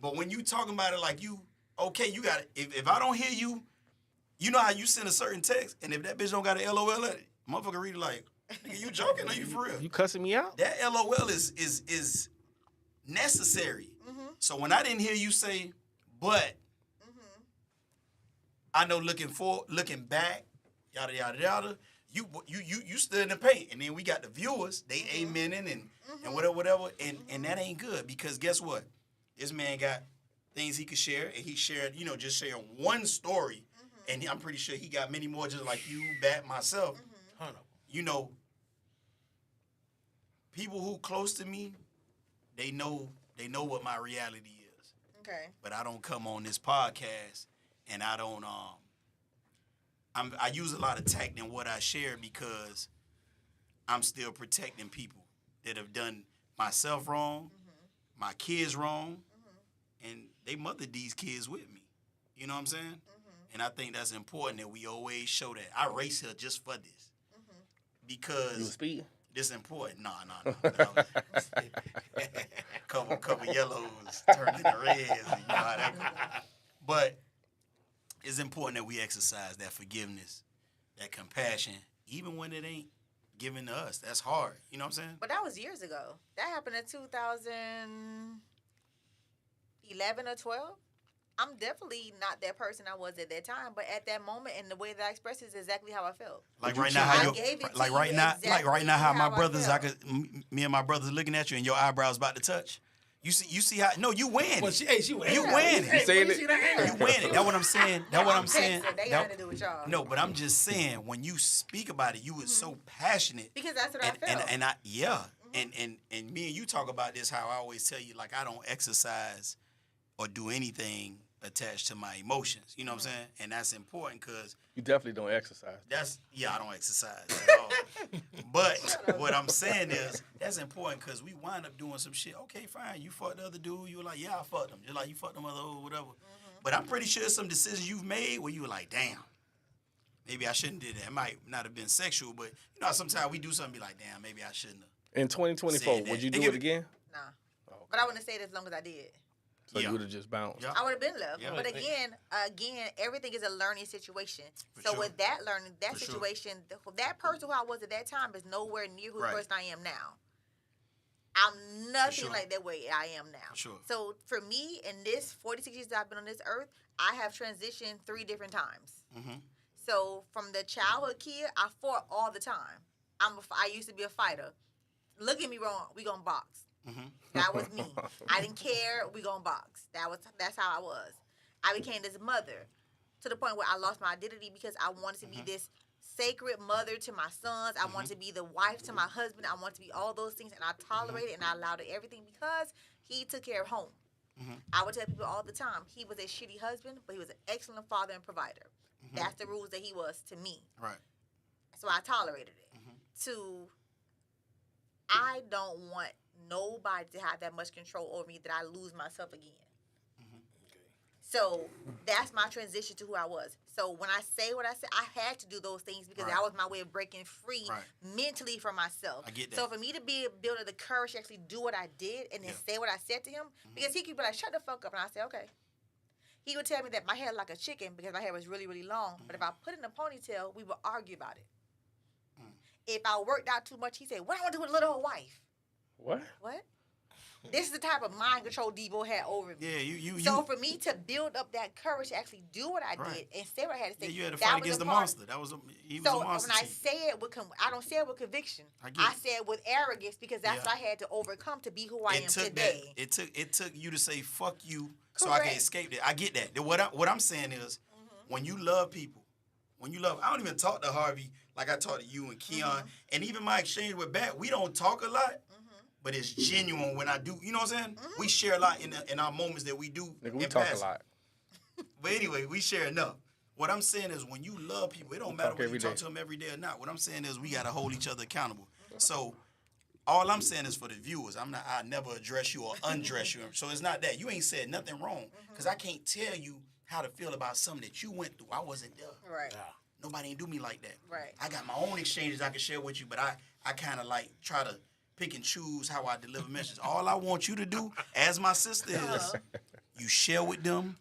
But when you talking about it like you, okay, you got it. If I don't hear you, you know how you send a certain text, and if that bitch don't got an LOL at it, motherfucker read it like, nigga, you joking or you for real? You cussing me out? That LOL is necessary. So when I didn't hear you say, but I know looking back, yada yada yada. You stood in the paint, and then we got the viewers. They amening and whatever, and that ain't good because guess what? This man got things he could share, and he shared, just sharing one story, and I'm pretty sure he got many more just like you, Bat, myself. People who close to me, they know what my reality is. Okay. But I don't come on this podcast, and I don't I use a lot of tact in what I share because I'm still protecting people that have done myself wrong, my kids wrong, and they mothered these kids with me. You know what I'm saying? And I think that's important that we always show that. I race here just for this. Because You was speeding? this important. No. couple yellows turned into reds. And you know how that goes. But it's important that we exercise that forgiveness, that compassion, even when it ain't given to us. That's hard. You know what I'm saying? But that was years ago. That happened in 2011 or 12. I'm definitely not that person I was at that time, but at that moment and the way that I expressed it is exactly how I felt. Like right now, how I gave it to like you right now, how my how I brothers, felt. me and my brothers looking at you, and your eyebrows about to touch. You see how? No, you win. Well, she win. You win. You saying it? You win it. That's what I'm saying. That's what I'm saying. They got to do with y'all. No, but I'm just saying when you speak about it, you was so passionate. Because that's what I felt. And me and you talk about this. How I always tell you, like I don't exercise or do anything attached to my emotions. You know what I'm saying? And that's important because You definitely don't exercise. I don't exercise at all. But what I'm saying is that's important because we wind up doing some shit. Okay, fine. You fucked the other dude. You were like, yeah, I fucked him. Just like you fucked them other or whatever. But I'm pretty sure some decisions you've made where you were like, damn, maybe I shouldn't do that. It might not have been sexual, but sometimes we do something and be like, damn, maybe I shouldn't have. In 2024, Said that. would you They do give it again? Nah. Oh, But I wouldn't have stayed as long as I did. So Yeah. you would have just bounced. Yeah. I would have been left. Yeah. But again, everything is a learning situation. For So sure. with that learning, that For sure. situation, that person who I was at that time is nowhere near who Right. the person I am now. I'm nothing sure. like that way I am now. For sure. So for me, in this 46 years that I've been on this earth, I have transitioned 3 different times. Mm-hmm. So from the childhood kid, I fought all the time. I used to be a fighter. Look at me wrong. We gonna box. Mm-hmm. That was me. I didn't care. We gonna box. That's how I was. I became this mother to the point where I lost my identity because I wanted to be this sacred mother to my sons. I wanted to be the wife to my husband. I wanted to be all those things, and I tolerated and I allowed everything because he took care of home. I would tell people all the time he was a shitty husband, but he was an excellent father and provider. That's the rules that he was to me. Right. So I tolerated it. I don't want nobody to have that much control over me that I lose myself again. So that's my transition to who I was. So when I say what I said, I had to do those things because Right. that was my way of breaking free Right. mentally for myself. I get that. So for me to be able to the courage to actually do what I did and then Yeah. say what I said to him, because he could be like, shut the fuck up. And I say, okay. He would tell me that my hair like a chicken because my hair was really, really long. But if I put it in a ponytail, we would argue about it. If I worked out too much, he said, what I want to do with a little old wife? What? What? This is the type of mind control Debo had over me. Yeah, you So for me to build up that courage to actually do what I Right. did and say what I had to say, yeah, you had to that fight was against the part. monster. He was So a monster. when I to you. say it with, I don't say it with conviction. I get I it. say it with arrogance because that's Yeah. what I had to overcome to be who I am It took today. that. It took you to say fuck you so I can Correct. escape that. I get that. What I'm saying is, when you love people, I don't even talk to Harvey like I talk to you and Keon, and even my exchange with Bat. We don't talk a lot, but it's genuine when I do. You know what I'm saying? We share a lot in our moments that we do. Nigga, we in talk a passing. lot. But anyway, we share enough. What I'm saying is, when you love people, it don't matter talk whether you every talk day. to them every day or not. What I'm saying is, we gotta hold each other accountable. So, all I'm saying is for the viewers, I never address you or undress you. So it's not that you ain't said nothing wrong, because I can't tell you how to feel about something that you went through. I wasn't there. Right. Nobody ain't do me like that. Right. I got my own exchanges I can share with you, but I kind of like try to pick and choose how I deliver messages. All I want you to do, as my sister, is you share with them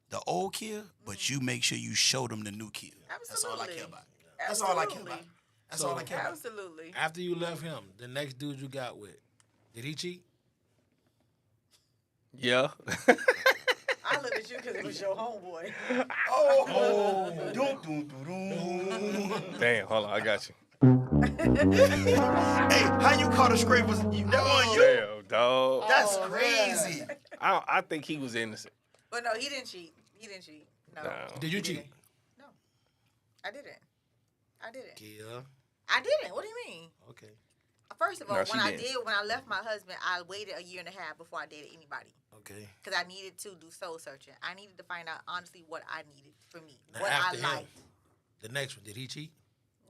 the old kid, but you make sure you show them the new kid. That's all I care about. That's all I care about. That's all I care about. Absolutely. After you left him, the next dude you got with, did he cheat? Yeah. I looked at you because it was your homeboy. Oh, doom, doom, doom, doom. Damn, hold on, I got you. Hey, how you caught a scrape? Was that on you? Damn, dog. That's Oh, crazy. I think he was innocent. But no, he didn't cheat. He didn't cheat. No. No. Did you He cheat? didn't. No. I didn't. I didn't. Yeah. I didn't. What do you mean? Okay. First of all, No, she when I didn't. when I left my husband, I waited a year and a half before I dated anybody Okay. because I needed to do soul searching. I needed to find out honestly what I needed for me, Now, what I after him, liked. the next one, did he cheat?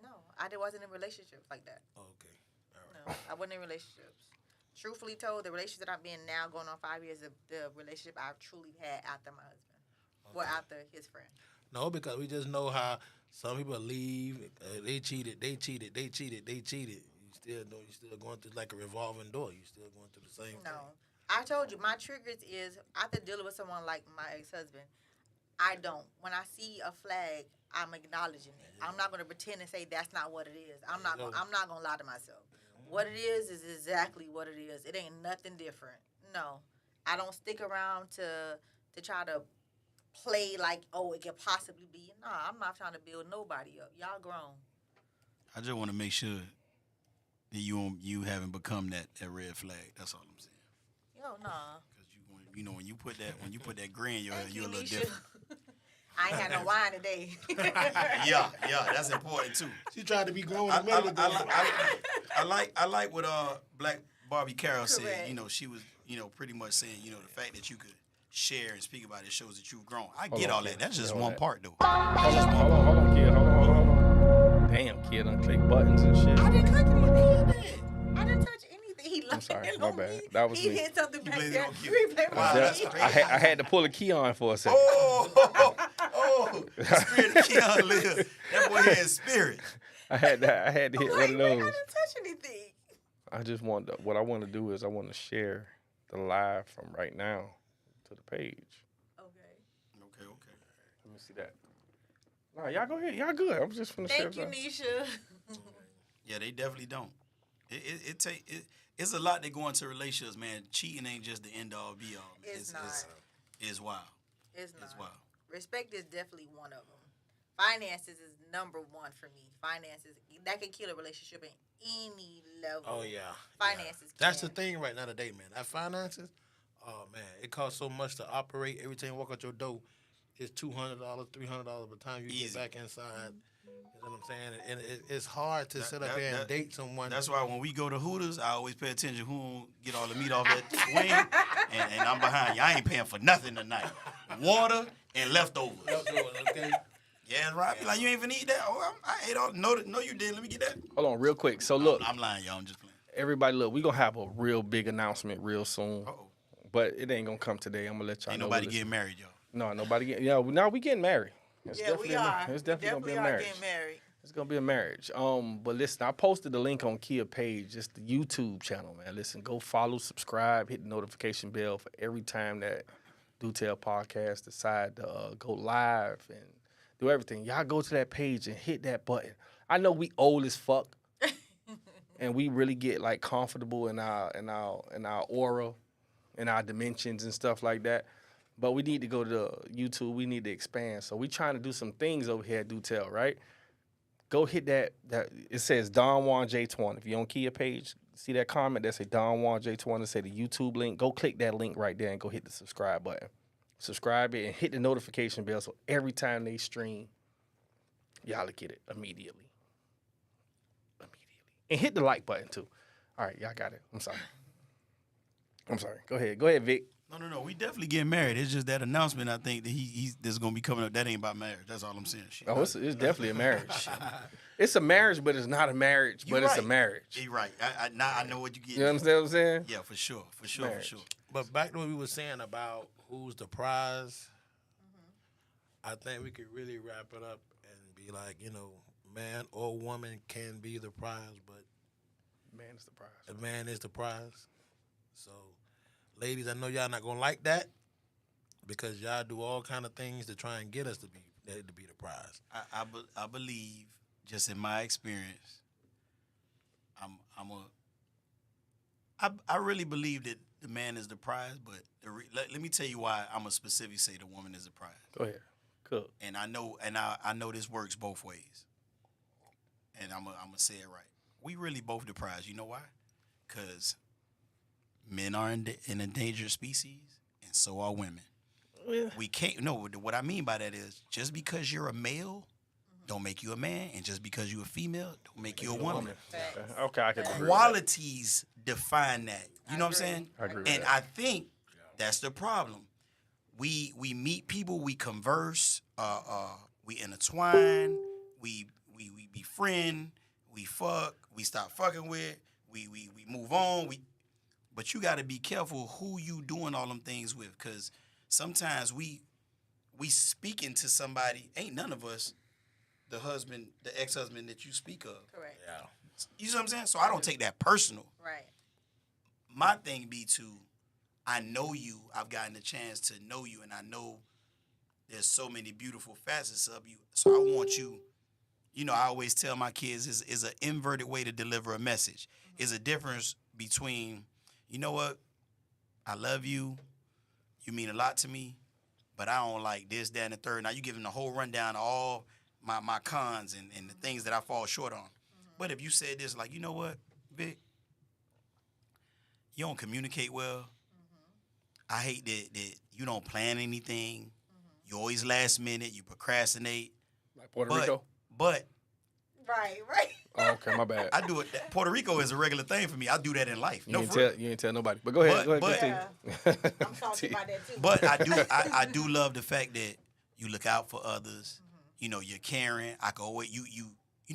No, I wasn't in relationships like that. Okay. All right. No, I wasn't in relationships. Truthfully told, the relationship that I'm in now, going on 5 years, the relationship I've truly had after my husband, well, after his friend. No, because we just know how some people leave. They cheated. They cheated. They cheated. They cheated. You still know. You still going through like a revolving door. You still going through the same thing. No, I told you my triggers is after dealing with someone like my ex-husband. I don't. When I see a flag, I'm acknowledging it. I'm not going to pretend and say that's not what it is. I'm not going to lie to myself. What it is exactly what it is. It ain't nothing different. No, I don't stick around to try to play like, oh, it could possibly be. Nah, I'm not trying to build nobody up. Y'all grown. I just want to make sure that you haven't become that red flag. That's all I'm saying. Yo, nah. Because you know when you put that grin in your head, Thank you're a you, little Nisha. different. I ain't had no wine today. yeah, that's important too. She tried to be grown I, a minute ago. I like what Black Barbie Carroll said. Correct. You know, she was pretty much saying the fact that you could share and speak about it shows that you've grown. I Hold get on, all kid. that. That's just Hold one on. part though. Hold on, kid. Hold on. Damn, kid, I click buttons and shit. I didn't touch anything. I didn't touch anything. He I'm sorry, landed my on bad. me. That was he me. hit something back blamed it there. on Q. Replay Wow, for that's me. crazy. I had to pull a key on for a second. Oh, the spirit of Keon live. That boy had spirit. I had to hit Wait, one of I those. didn't touch anything. I just want what I want to do is I want to share the live from right now to the page. Okay. Okay. Let me see that. Nah, y'all go ahead. Y'all good. I'm just finna share Thank you, something. Nisha. Yeah, they definitely don't. It's a lot that go into relationships, man. Cheating ain't just the end all be all. It's not. It's wild. It's not. It's wild. Respect is definitely one of them. Finances is number one for me. Finances, that can kill a relationship at any level. Oh yeah. Finances. That's the can. thing right now today, man. That finances. Oh man, it costs so much to operate. Every time you walk out your door, it's $200, $300 by the time you Easy. get back inside. You know what I'm saying? And it's hard to sit up that- here and that- date someone. That's why when we go to Hooters, I always pay attention who don't get all the meat off that wing, and I'm behind you. I ain't paying for nothing tonight. Water and leftovers. Okay. Yeah, right. I be like, you ain't even eat that. Oh, I ate all. No, you didn't. Let me get that. Hold on, real quick. So look, I'm lying, y'all. I'm just playing. everybody, look, we gonna have a real big announcement real soon, Uh-oh. but it ain't gonna come today. I'm gonna let y'all Ain't know. nobody what getting married, y'all. No, nobody get. Yeah, now we getting married. It's Yeah, we are. It's We definitely gonna be a are marriage. getting married. It's gonna be a marriage. But listen, I posted the link on Kia page, just the YouTube channel, man. Listen, go follow, subscribe, hit the notification bell for every time that Do Tell Podcast decide to go live and do everything. Y'all go to that page and hit that button. I know we old as fuck, and we really get like comfortable in our aura, in our dimensions and stuff like that. But we need to go to YouTube. We need to expand. So we trying to do some things over here at Do Tell, right? Go hit that. It says Don Juan J20. If you're on Kia page, see that comment that say Don Juan J20. It say the YouTube link. Go click that link right there and go hit the subscribe button. Subscribe it and hit the notification bell so every time they stream, y'all will get it immediately. And hit the like button too. All right, y'all got it. I'm sorry. Go ahead, Vic. No. We definitely getting married. It's just that announcement. I think that he's this is gonna be coming up. That ain't about marriage. That's all I'm saying. Shit. Oh, it's definitely a marriage. It's a marriage, but it's not a marriage. You're It's a right. marriage. You're right. Now I know what you get. You understand what I'm saying? Yeah, for sure. Marriage. But back to what we were saying about who's the prize, I think we could really wrap it up and be like, man or woman can be the prize, but Man, it's the prize. a man is the prize. So, ladies, I know y'all not gonna like that because y'all do all kind of things to try and get us to be the prize. I believe, just in my experience, I really believe that the man is the prize. But let me tell you why I'm gonna specifically say the woman is the prize. Go ahead. Cook. And I know this works both ways. And I'm gonna say it right. We really both the prize. You know why? Because men are an endangered species, and so are women. Yeah. We can't. No, what I mean by that is just because you're a male, don't make you a man, and just because you're a female, don't make you a woman. Okay, I can agree with that. Qualities define that. You know what I'm saying? I agree with And that. I think that's the problem. We meet people, we converse, we intertwine, we befriend, we fuck, we stop fucking with, we move on. But you got to be careful who you doing all them things with, because sometimes we speaking to somebody, ain't none of us the ex-husband that you speak of. Correct. Yeah. You see what I'm saying? So I don't take that personal. Right. My thing be I know you. I've gotten a chance to know you, and I know there's so many beautiful facets of you. So I want you. I always tell my kids is an inverted way to deliver a message. Is a difference between, you know what, I love you, you mean a lot to me, but I don't like this, that, and the third. Now you giving the whole rundown of all my cons and the things that I fall short on. But if you said this, like, you know what, Vic, you don't communicate well. I hate that you don't plan anything. You always last minute. You procrastinate. Like Puerto Rico? But Right. Oh, okay, my bad. I do it. Puerto Rico is a regular thing for me. I do that in life. You ain't tell nobody. But go ahead. Continue. I'm salty about that too. But I do love the fact that you look out for others. You're caring. I can always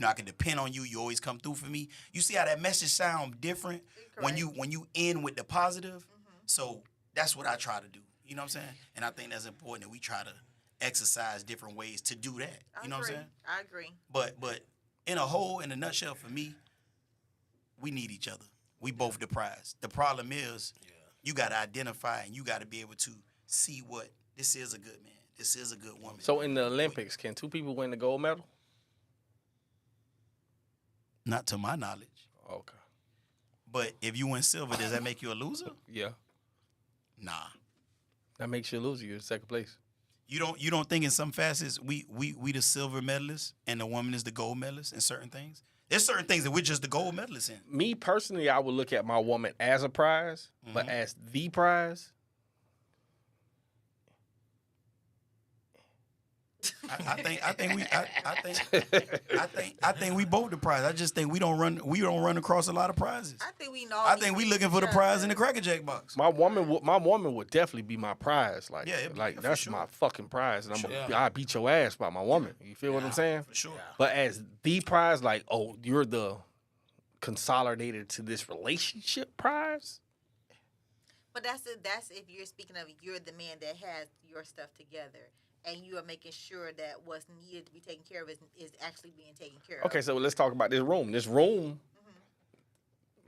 I can depend on you. You always come through for me. You see how that message sound different when you end with the positive. So that's what I try to do. You know what I'm saying? And I think that's important that we try to exercise different ways to do that. You know what I'm saying? I agree. But in a nutshell, for me, we need each other. We both the prize. The problem is you got to identify and you got to be able to see what this is a good man. This is a good woman. So in the Olympics, can two people win the gold medal? Not to my knowledge. Okay. But if you win silver, does that make you a loser? Yeah. Nah. That makes you a loser. You're in second place. You don't think in some facets we the silver medalists and the woman is the gold medalist in certain things? There's certain things that we're just the gold medalists in. Me personally, I would look at my woman as a prize, but as the prize, I think we both the prize. I just think we don't run across a lot of prizes. I think we know. I think we looking for the prize in the Cracker Jack box. my woman would definitely be my prize. Like, Yeah, for that's sure. my fucking prize, and Sure. I beat your ass by my woman. You feel what I'm saying? For sure. But as the prize, like, oh, you're the consolidated to this relationship prize. But that's if you're speaking of you're the man that has your stuff together, and you are making sure that what's needed to be taken care of is actually being taken care of. Okay, so let's talk about this room. This room,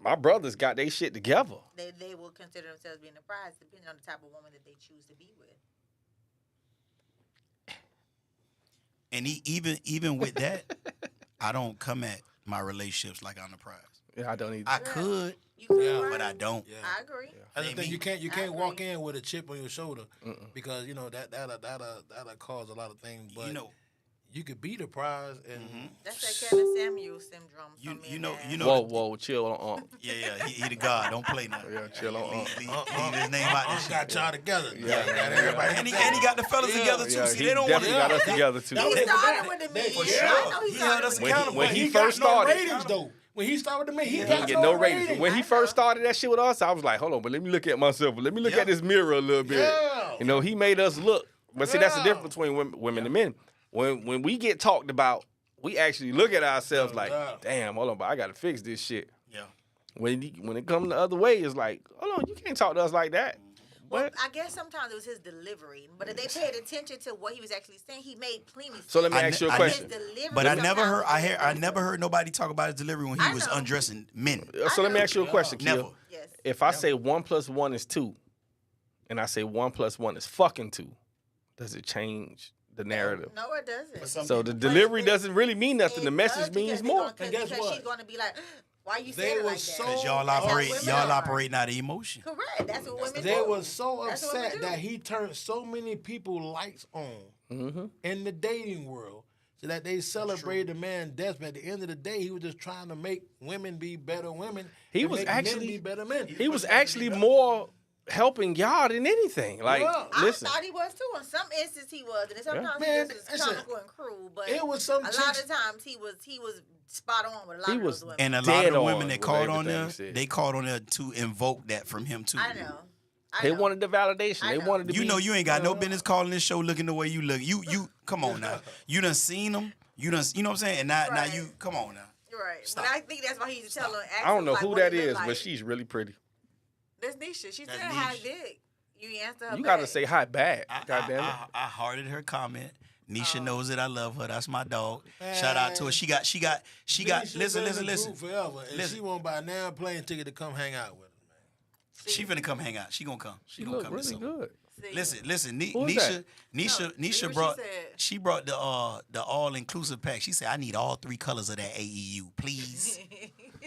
my brothers got their shit together. They will consider themselves being a prize depending on the type of woman that they choose to be with. And even with that, I don't come at my relationships like I'm the prize. Yeah, I don't either. I could, You can Yeah. but I don't. Yeah. I agree. That's the thing. You I can't walk agree. in with a chip on your shoulder because you know that'll cause a lot of things. But You know, you could be the prize and That's that Kevin Samuel syndrome. some men have. Whoa, chill on. yeah, he the God. Don't play nothing. Yeah, chill on. Leave his name out this shit. got y'all together. Yeah. Got everybody. And he got the fellas together too. Yeah, See, he they don't want definitely got us together too. He started with the men. For Yeah, sure. I know He he held started us with accountable. When he got first no started, ratings though. When he started with the men, he he got didn't get no ratings. When he first started that shit with us, I was like, hold on, but let me look at myself. Let me look at this mirror a little bit. Yeah. You know, he made us look. But see, that's the Yeah. difference between women and men. When we get talked about, we actually look at ourselves like, Yeah. damn, hold on, but I got to fix this shit. Yeah. When it comes the other way, it's like, hold on, you can't talk to us like that. Well, What? I guess sometimes it was his delivery, but if they paid attention to what he was actually saying, he made plenty. So let me I ask you a ne- I question. His delivery But I never heard. sometimes I never heard nobody talk about his delivery when he I was know. undressing men. So let me ask you a question, Kia. Never. Yes. If I say 1 + 1 is 2, and I say 1 + 1 is fucking 2, does it change the narrative? No, it doesn't. So the delivery doesn't really mean nothing. The message means more. And guess Because what? she's going to be like, why you They saying it were like so- that? Because y'all That's how operate. women Y'all are. operating out of emotion. Correct. That's what women They do. was so That's what women upset do. that he turned so many people lights on Mm-hmm. in the dating world, so that they celebrated the man death. But at the end of the day, he was just trying to make women be better women. He and was make men actually- be better men. He was actually more helping y'all than anything. Like, Yeah. listen. I thought he was too. In some instances he was, and sometimes Man, he was listen, comical and cruel. But it was some a lot chicks- of times he was spot on with a lot He of was those women. And a lot Dead of the on women that with called on everything there, he said. they called on there to invoke that from him too. I know. They wanted the validation. I They know. wanted to You be. know you ain't got no business calling this show looking the way you look. You come on now. You done seen them. You know what I'm saying? And now Right. you come on now. You're right. Stop. But I think that's why he used to tell her. I don't know who that is, but she's really pretty. That's Nisha. She That's said hi Nisha. dick. You answer her You got to back. say hi back. I, God damn it. I hearted her comment. Nisha Oh. knows that I love her. That's my dog. Shout out to her. She got. Listen, Listen. forever, and Listen. she won't buy now plane ticket to come hang out with him. She finna come hang out. She gonna come. She gonna look come. to really something. good. See? Listen. Who's Nisha that? see Nisha what brought. she said. She brought the all inclusive pack. She said, "I need all 3 colors of that AEU, please."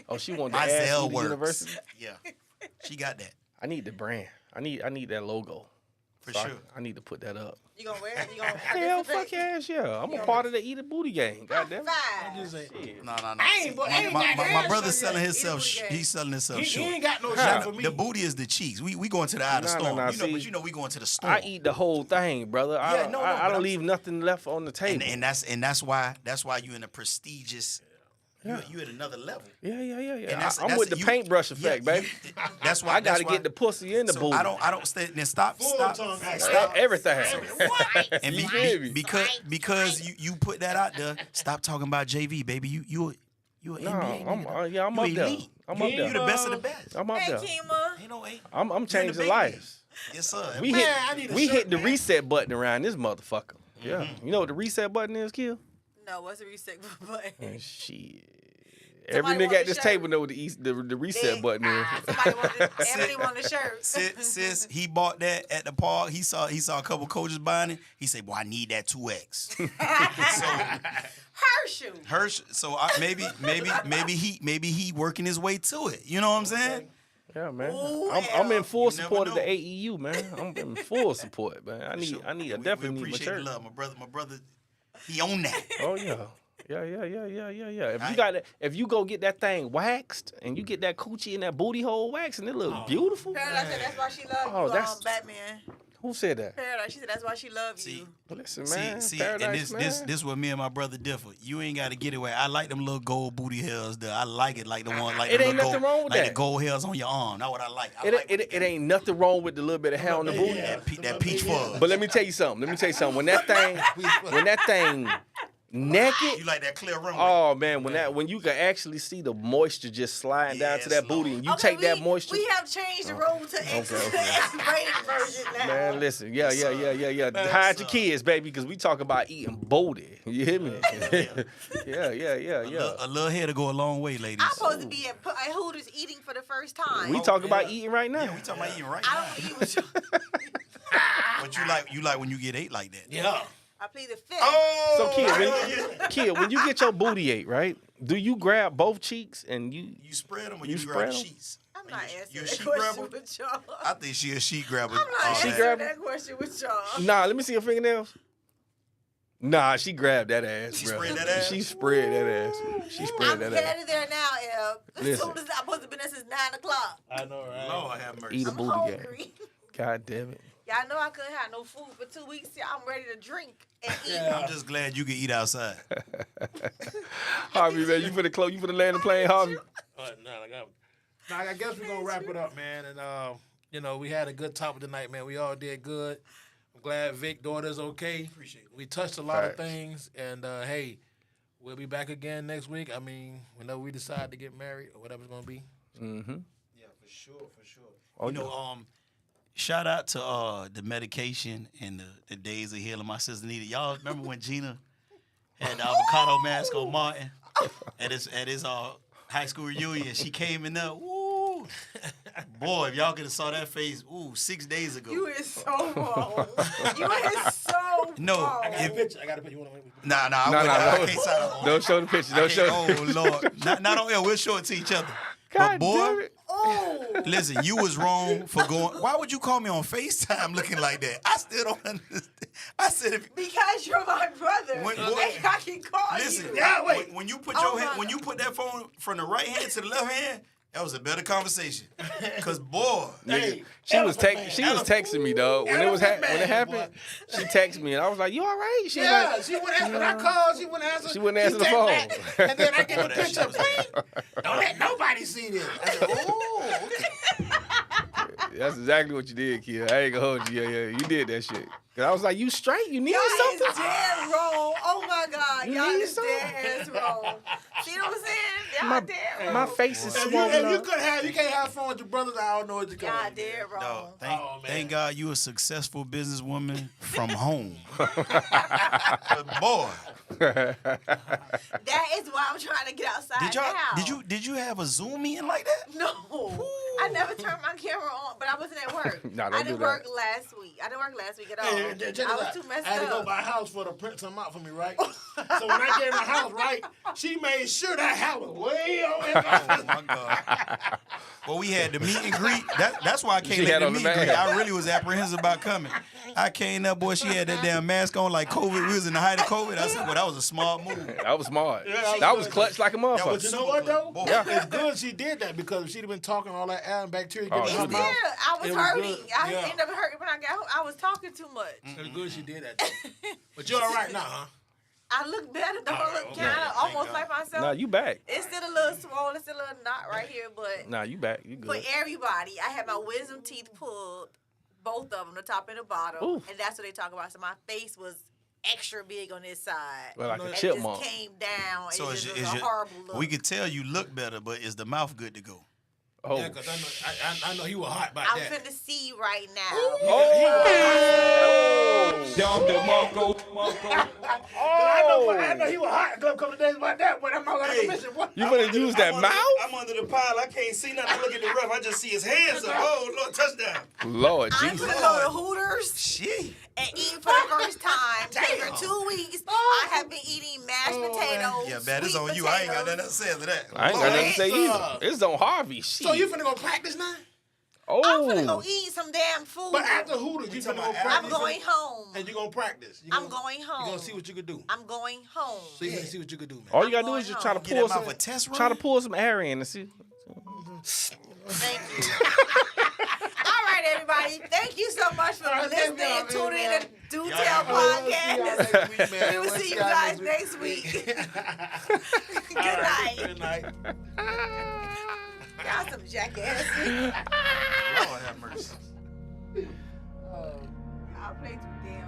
Oh, she wanted to My ask Zelle you to works. university. Yeah, she got that I need the brand. I need that logo. for So sure. I need to put that up. You gonna wear it? You gonna Hell, fuck participate? ass, yeah. I'm a part of the Eat a Booty gang. God damn it. Five. Just say, No. ain't but- ain't got My that brother's shit selling yet. himself. Either way. He's selling himself he short. ain't got no Nah, shit for me. the booty is the cheeks. We going to the outer Nah, storm. nah, You know, see, but you know we going to the storm. I eat the whole thing, brother. I Yeah, no, I but don't I'm leave nothing left on the table. and that's why you in a prestigious. You at another level. Yeah. And I'm with the you- paintbrush yeah, effect, baby. That's why I got that's to why- get the pussy in the so booty. I don't stay. Then stop. tongue Everything. And You feel me? because you put that out there. Stop talking about JV, baby. You an No, NBA nigga. I'm You up there. elite. I'm up You there. the best of the best. I'm up Hey, there. Kima. Ain't no ain't. I'm changing lives. Yes, sir. We Man, I need hit a we shirt, hit the man. reset button around this motherfucker. Yeah. Mm-hmm. You know what the reset button is, Kill? No, what's the reset button? Shit. Somebody Every want nigga at the this shirt. table know what the reset button is. Somebody wanted, Emily wanted the shirt. Sis, he bought that at the park. He saw a couple coaches buying it. He said, "Boy, I need that 2X." Herschel. So maybe he working his way to it. You know what I'm saying? Yeah, man. Ooh, I'm in full you never support of the know. AEU, man. I'm in full support, man. I definitely need my appreciate shirt. the love. My brother, he on that. Oh yeah. Yeah. If Right. you got if you go get that thing waxed and you get that coochie and that booty hole waxed and it look beautiful. Paradise said that's why she loved Oh, you, that's- Batman. Who said that? Paradise, she said that's why she loved See, you. Listen, man. See, Paradise, and man. this what me and my brother differ. You ain't got to get away. I like them little gold booty hairs. There, I like it like the one like It the ain't little nothing gold, wrong with like that. the gold hairs on your arm. That's what I like. I It, like it ain't nothing wrong with the little bit of hair on the booty. that peach fuzz. But let me tell you something. When that thing naked. You like that clear runway? Oh man, when you can actually see the moisture just sliding down to Yes, that booty, Lord. and you Okay, take that moisture. We have changed the rule to X-rated version now. Man, listen, yeah. Hide your kids, baby, because we talk about eating booty. You hear me? Yeah. A little hair to go a long way, ladies. I'm supposed to be at Hooters eating for the first time. We talk about eating right now. Yeah, we talking about eating right I now. don't eat with you. But you like when you get ate like that. Yeah. I plead the fifth. So, kid, when you get your booty ate, right? Do you grab both cheeks and you? You spread them or You you spread grab 'em? sheets? I'm not You a answering sheet that question grabber? with y'all. I think she a sheet grabber. I'm not She answering grab 'em? that question with y'all. Nah, let me see your fingernails. Nah, she grabbed that ass, She bro. spread that ass? She spread that ass. She spread I'm that ass. headed there now, Eb. As Listen. soon as I'm supposed to have been there since 9 o'clock. I know, right? Lord have mercy. Eat a I'm booty game. hungry. God damn it. Y'all know I couldn't have no food for 2 weeks. Yeah, I'm ready to drink and eat. Yeah. I'm just glad you can eat outside. Harvey, man, you finna land the plane, Harvey. I guess we're gonna wrap it up, man. And we had a good topic tonight, man. We all did good. I'm glad Vic daughter's okay. Appreciate it. We touched a lot of Facts. things, and hey, we'll be back again next week. I mean, whenever we decide to get married or whatever's gonna be. Mm-hmm. Yeah, for sure. Oh, You know, shout out to the medication and the days of healing. My sister needed. Y'all remember when Gina had the avocado mask on Martin at his high school reunion? She came in there. Woo! Boy, if y'all could have saw that face, 6 days ago. You is so wrong. You is so No, wrong. I got a picture. You want to? Nah, I No. can't sign up on Don't show the picture. Don't show. Oh Lord, not on air. We'll show it to each other. God But boy, damn it. Oh, listen, you was wrong for going. Why would you call me on FaceTime looking like that? I still don't understand. I said, because you're my brother. When- and I can call listen, you. Yeah, wait. when you put Oh your hand, my when you put that phone from the right hand to the left hand, that was a better conversation. Cause boy, Hey, She was elephant she man. was texting me, dog. When it was Elephant when it man, happened, she texted me and I was like, "You all right?" She was Yeah, like, she wouldn't answer. When I called, she wouldn't answer. She wouldn't answer the text phone. back, and then I get Oh, a that picture. shit was Don't let nobody see this. I said, "Oh, okay." That's exactly what you did, kid. I ain't gonna hold you. Yeah, you did that shit. Cause I was like, "You straight? You need Y'all is something?" dead wrong. Oh my God. You Y'all need is something? dead ass wrong. See what I'm saying? Y'all My- dead wrong. My face is If you, swollen if you up. could have, you can't have fun with your brothers. I don't know what you Y'all call dead wrong. no, Oh, man. thank God you a successful businesswoman from home. But boy, That is why I'm trying to get outside did you have a Zoom meeting like that? No. I never turned my camera on, but I wasn't at work. Nah, don't I do didn't that. work last week. I didn't work last week at all. Hey, check this I was out. too messed I had to go up. by house for to print some out for me, right? So when I get in the house, right, she made sure that house was way on in Oh my God. Well, we had the meet and greet. That's why I She came had at the on the meet and greet. mask. I really was apprehensive about coming. I came up, boy, she had that damn mask on like COVID. We was in the height of COVID. I said, well, that was a smart move. That was smart. Yeah, That was clutch like a That motherfucker. was But you know what though? Boy. It's good she did that because if she'd have been talking all that air and bacteria Oh, getting in her she Still, mouth. I was It was hurting. good. I Yeah. ended up hurting when I got home. I was talking too much. It's good she did that. But you're all right now, huh? I look better. Don't I look okay. kind of Thank almost God. like myself? Nah, you back. It's still a little swollen. It's still a little knot right here, but Nah, you back. You for good. everybody, I had my wisdom teeth pulled, both of them, the top and the bottom, Oof. and that's what they talk about. So my face was extra big on this side. Well, like And a It chipmunk. just came down. So it is just your- was is a your- horrible look. We could tell you look better, but is the mouth good to go? Oh. Yeah, because I know he was hot about I'm that. finna see right now. I know he was hot a couple of days about that, but I'm not gonna Hey. mention what. You better use that mouth? I'm under the pile. I can't see nothing. I look at the ref. I just see his hands up. Oh, Lord, touchdown. Lord I'm Jesus. finna go to Hooters Shit. and eat for the first time. After 2 weeks, I have been eating mashed potatoes. Yeah, man, it's sweet on you. I ain't got potatoes. nothing to say after that. I ain't got nothing to say Lord. either. It's on Harvey. Shit. So you finna go practice now? I'm finna go Oh. eat some damn food. But after Hooters, you finna talking go about practice. I'm going home. And you gonna practice. You I'm gonna- going You home. gonna see what you can do. I'm going home. So you finna see what you can do, man. All you gotta I'm do going is just try to home. Get pull that mouth some, a test run? try to pull some air in and see. Thank you. All right, everybody. Thank you so much for listening and tuning in to Do Tell Podcast. We will see you guys next week. Good night. Good night. Y'all some jackasses. Lord have mercy. Y'all play too damn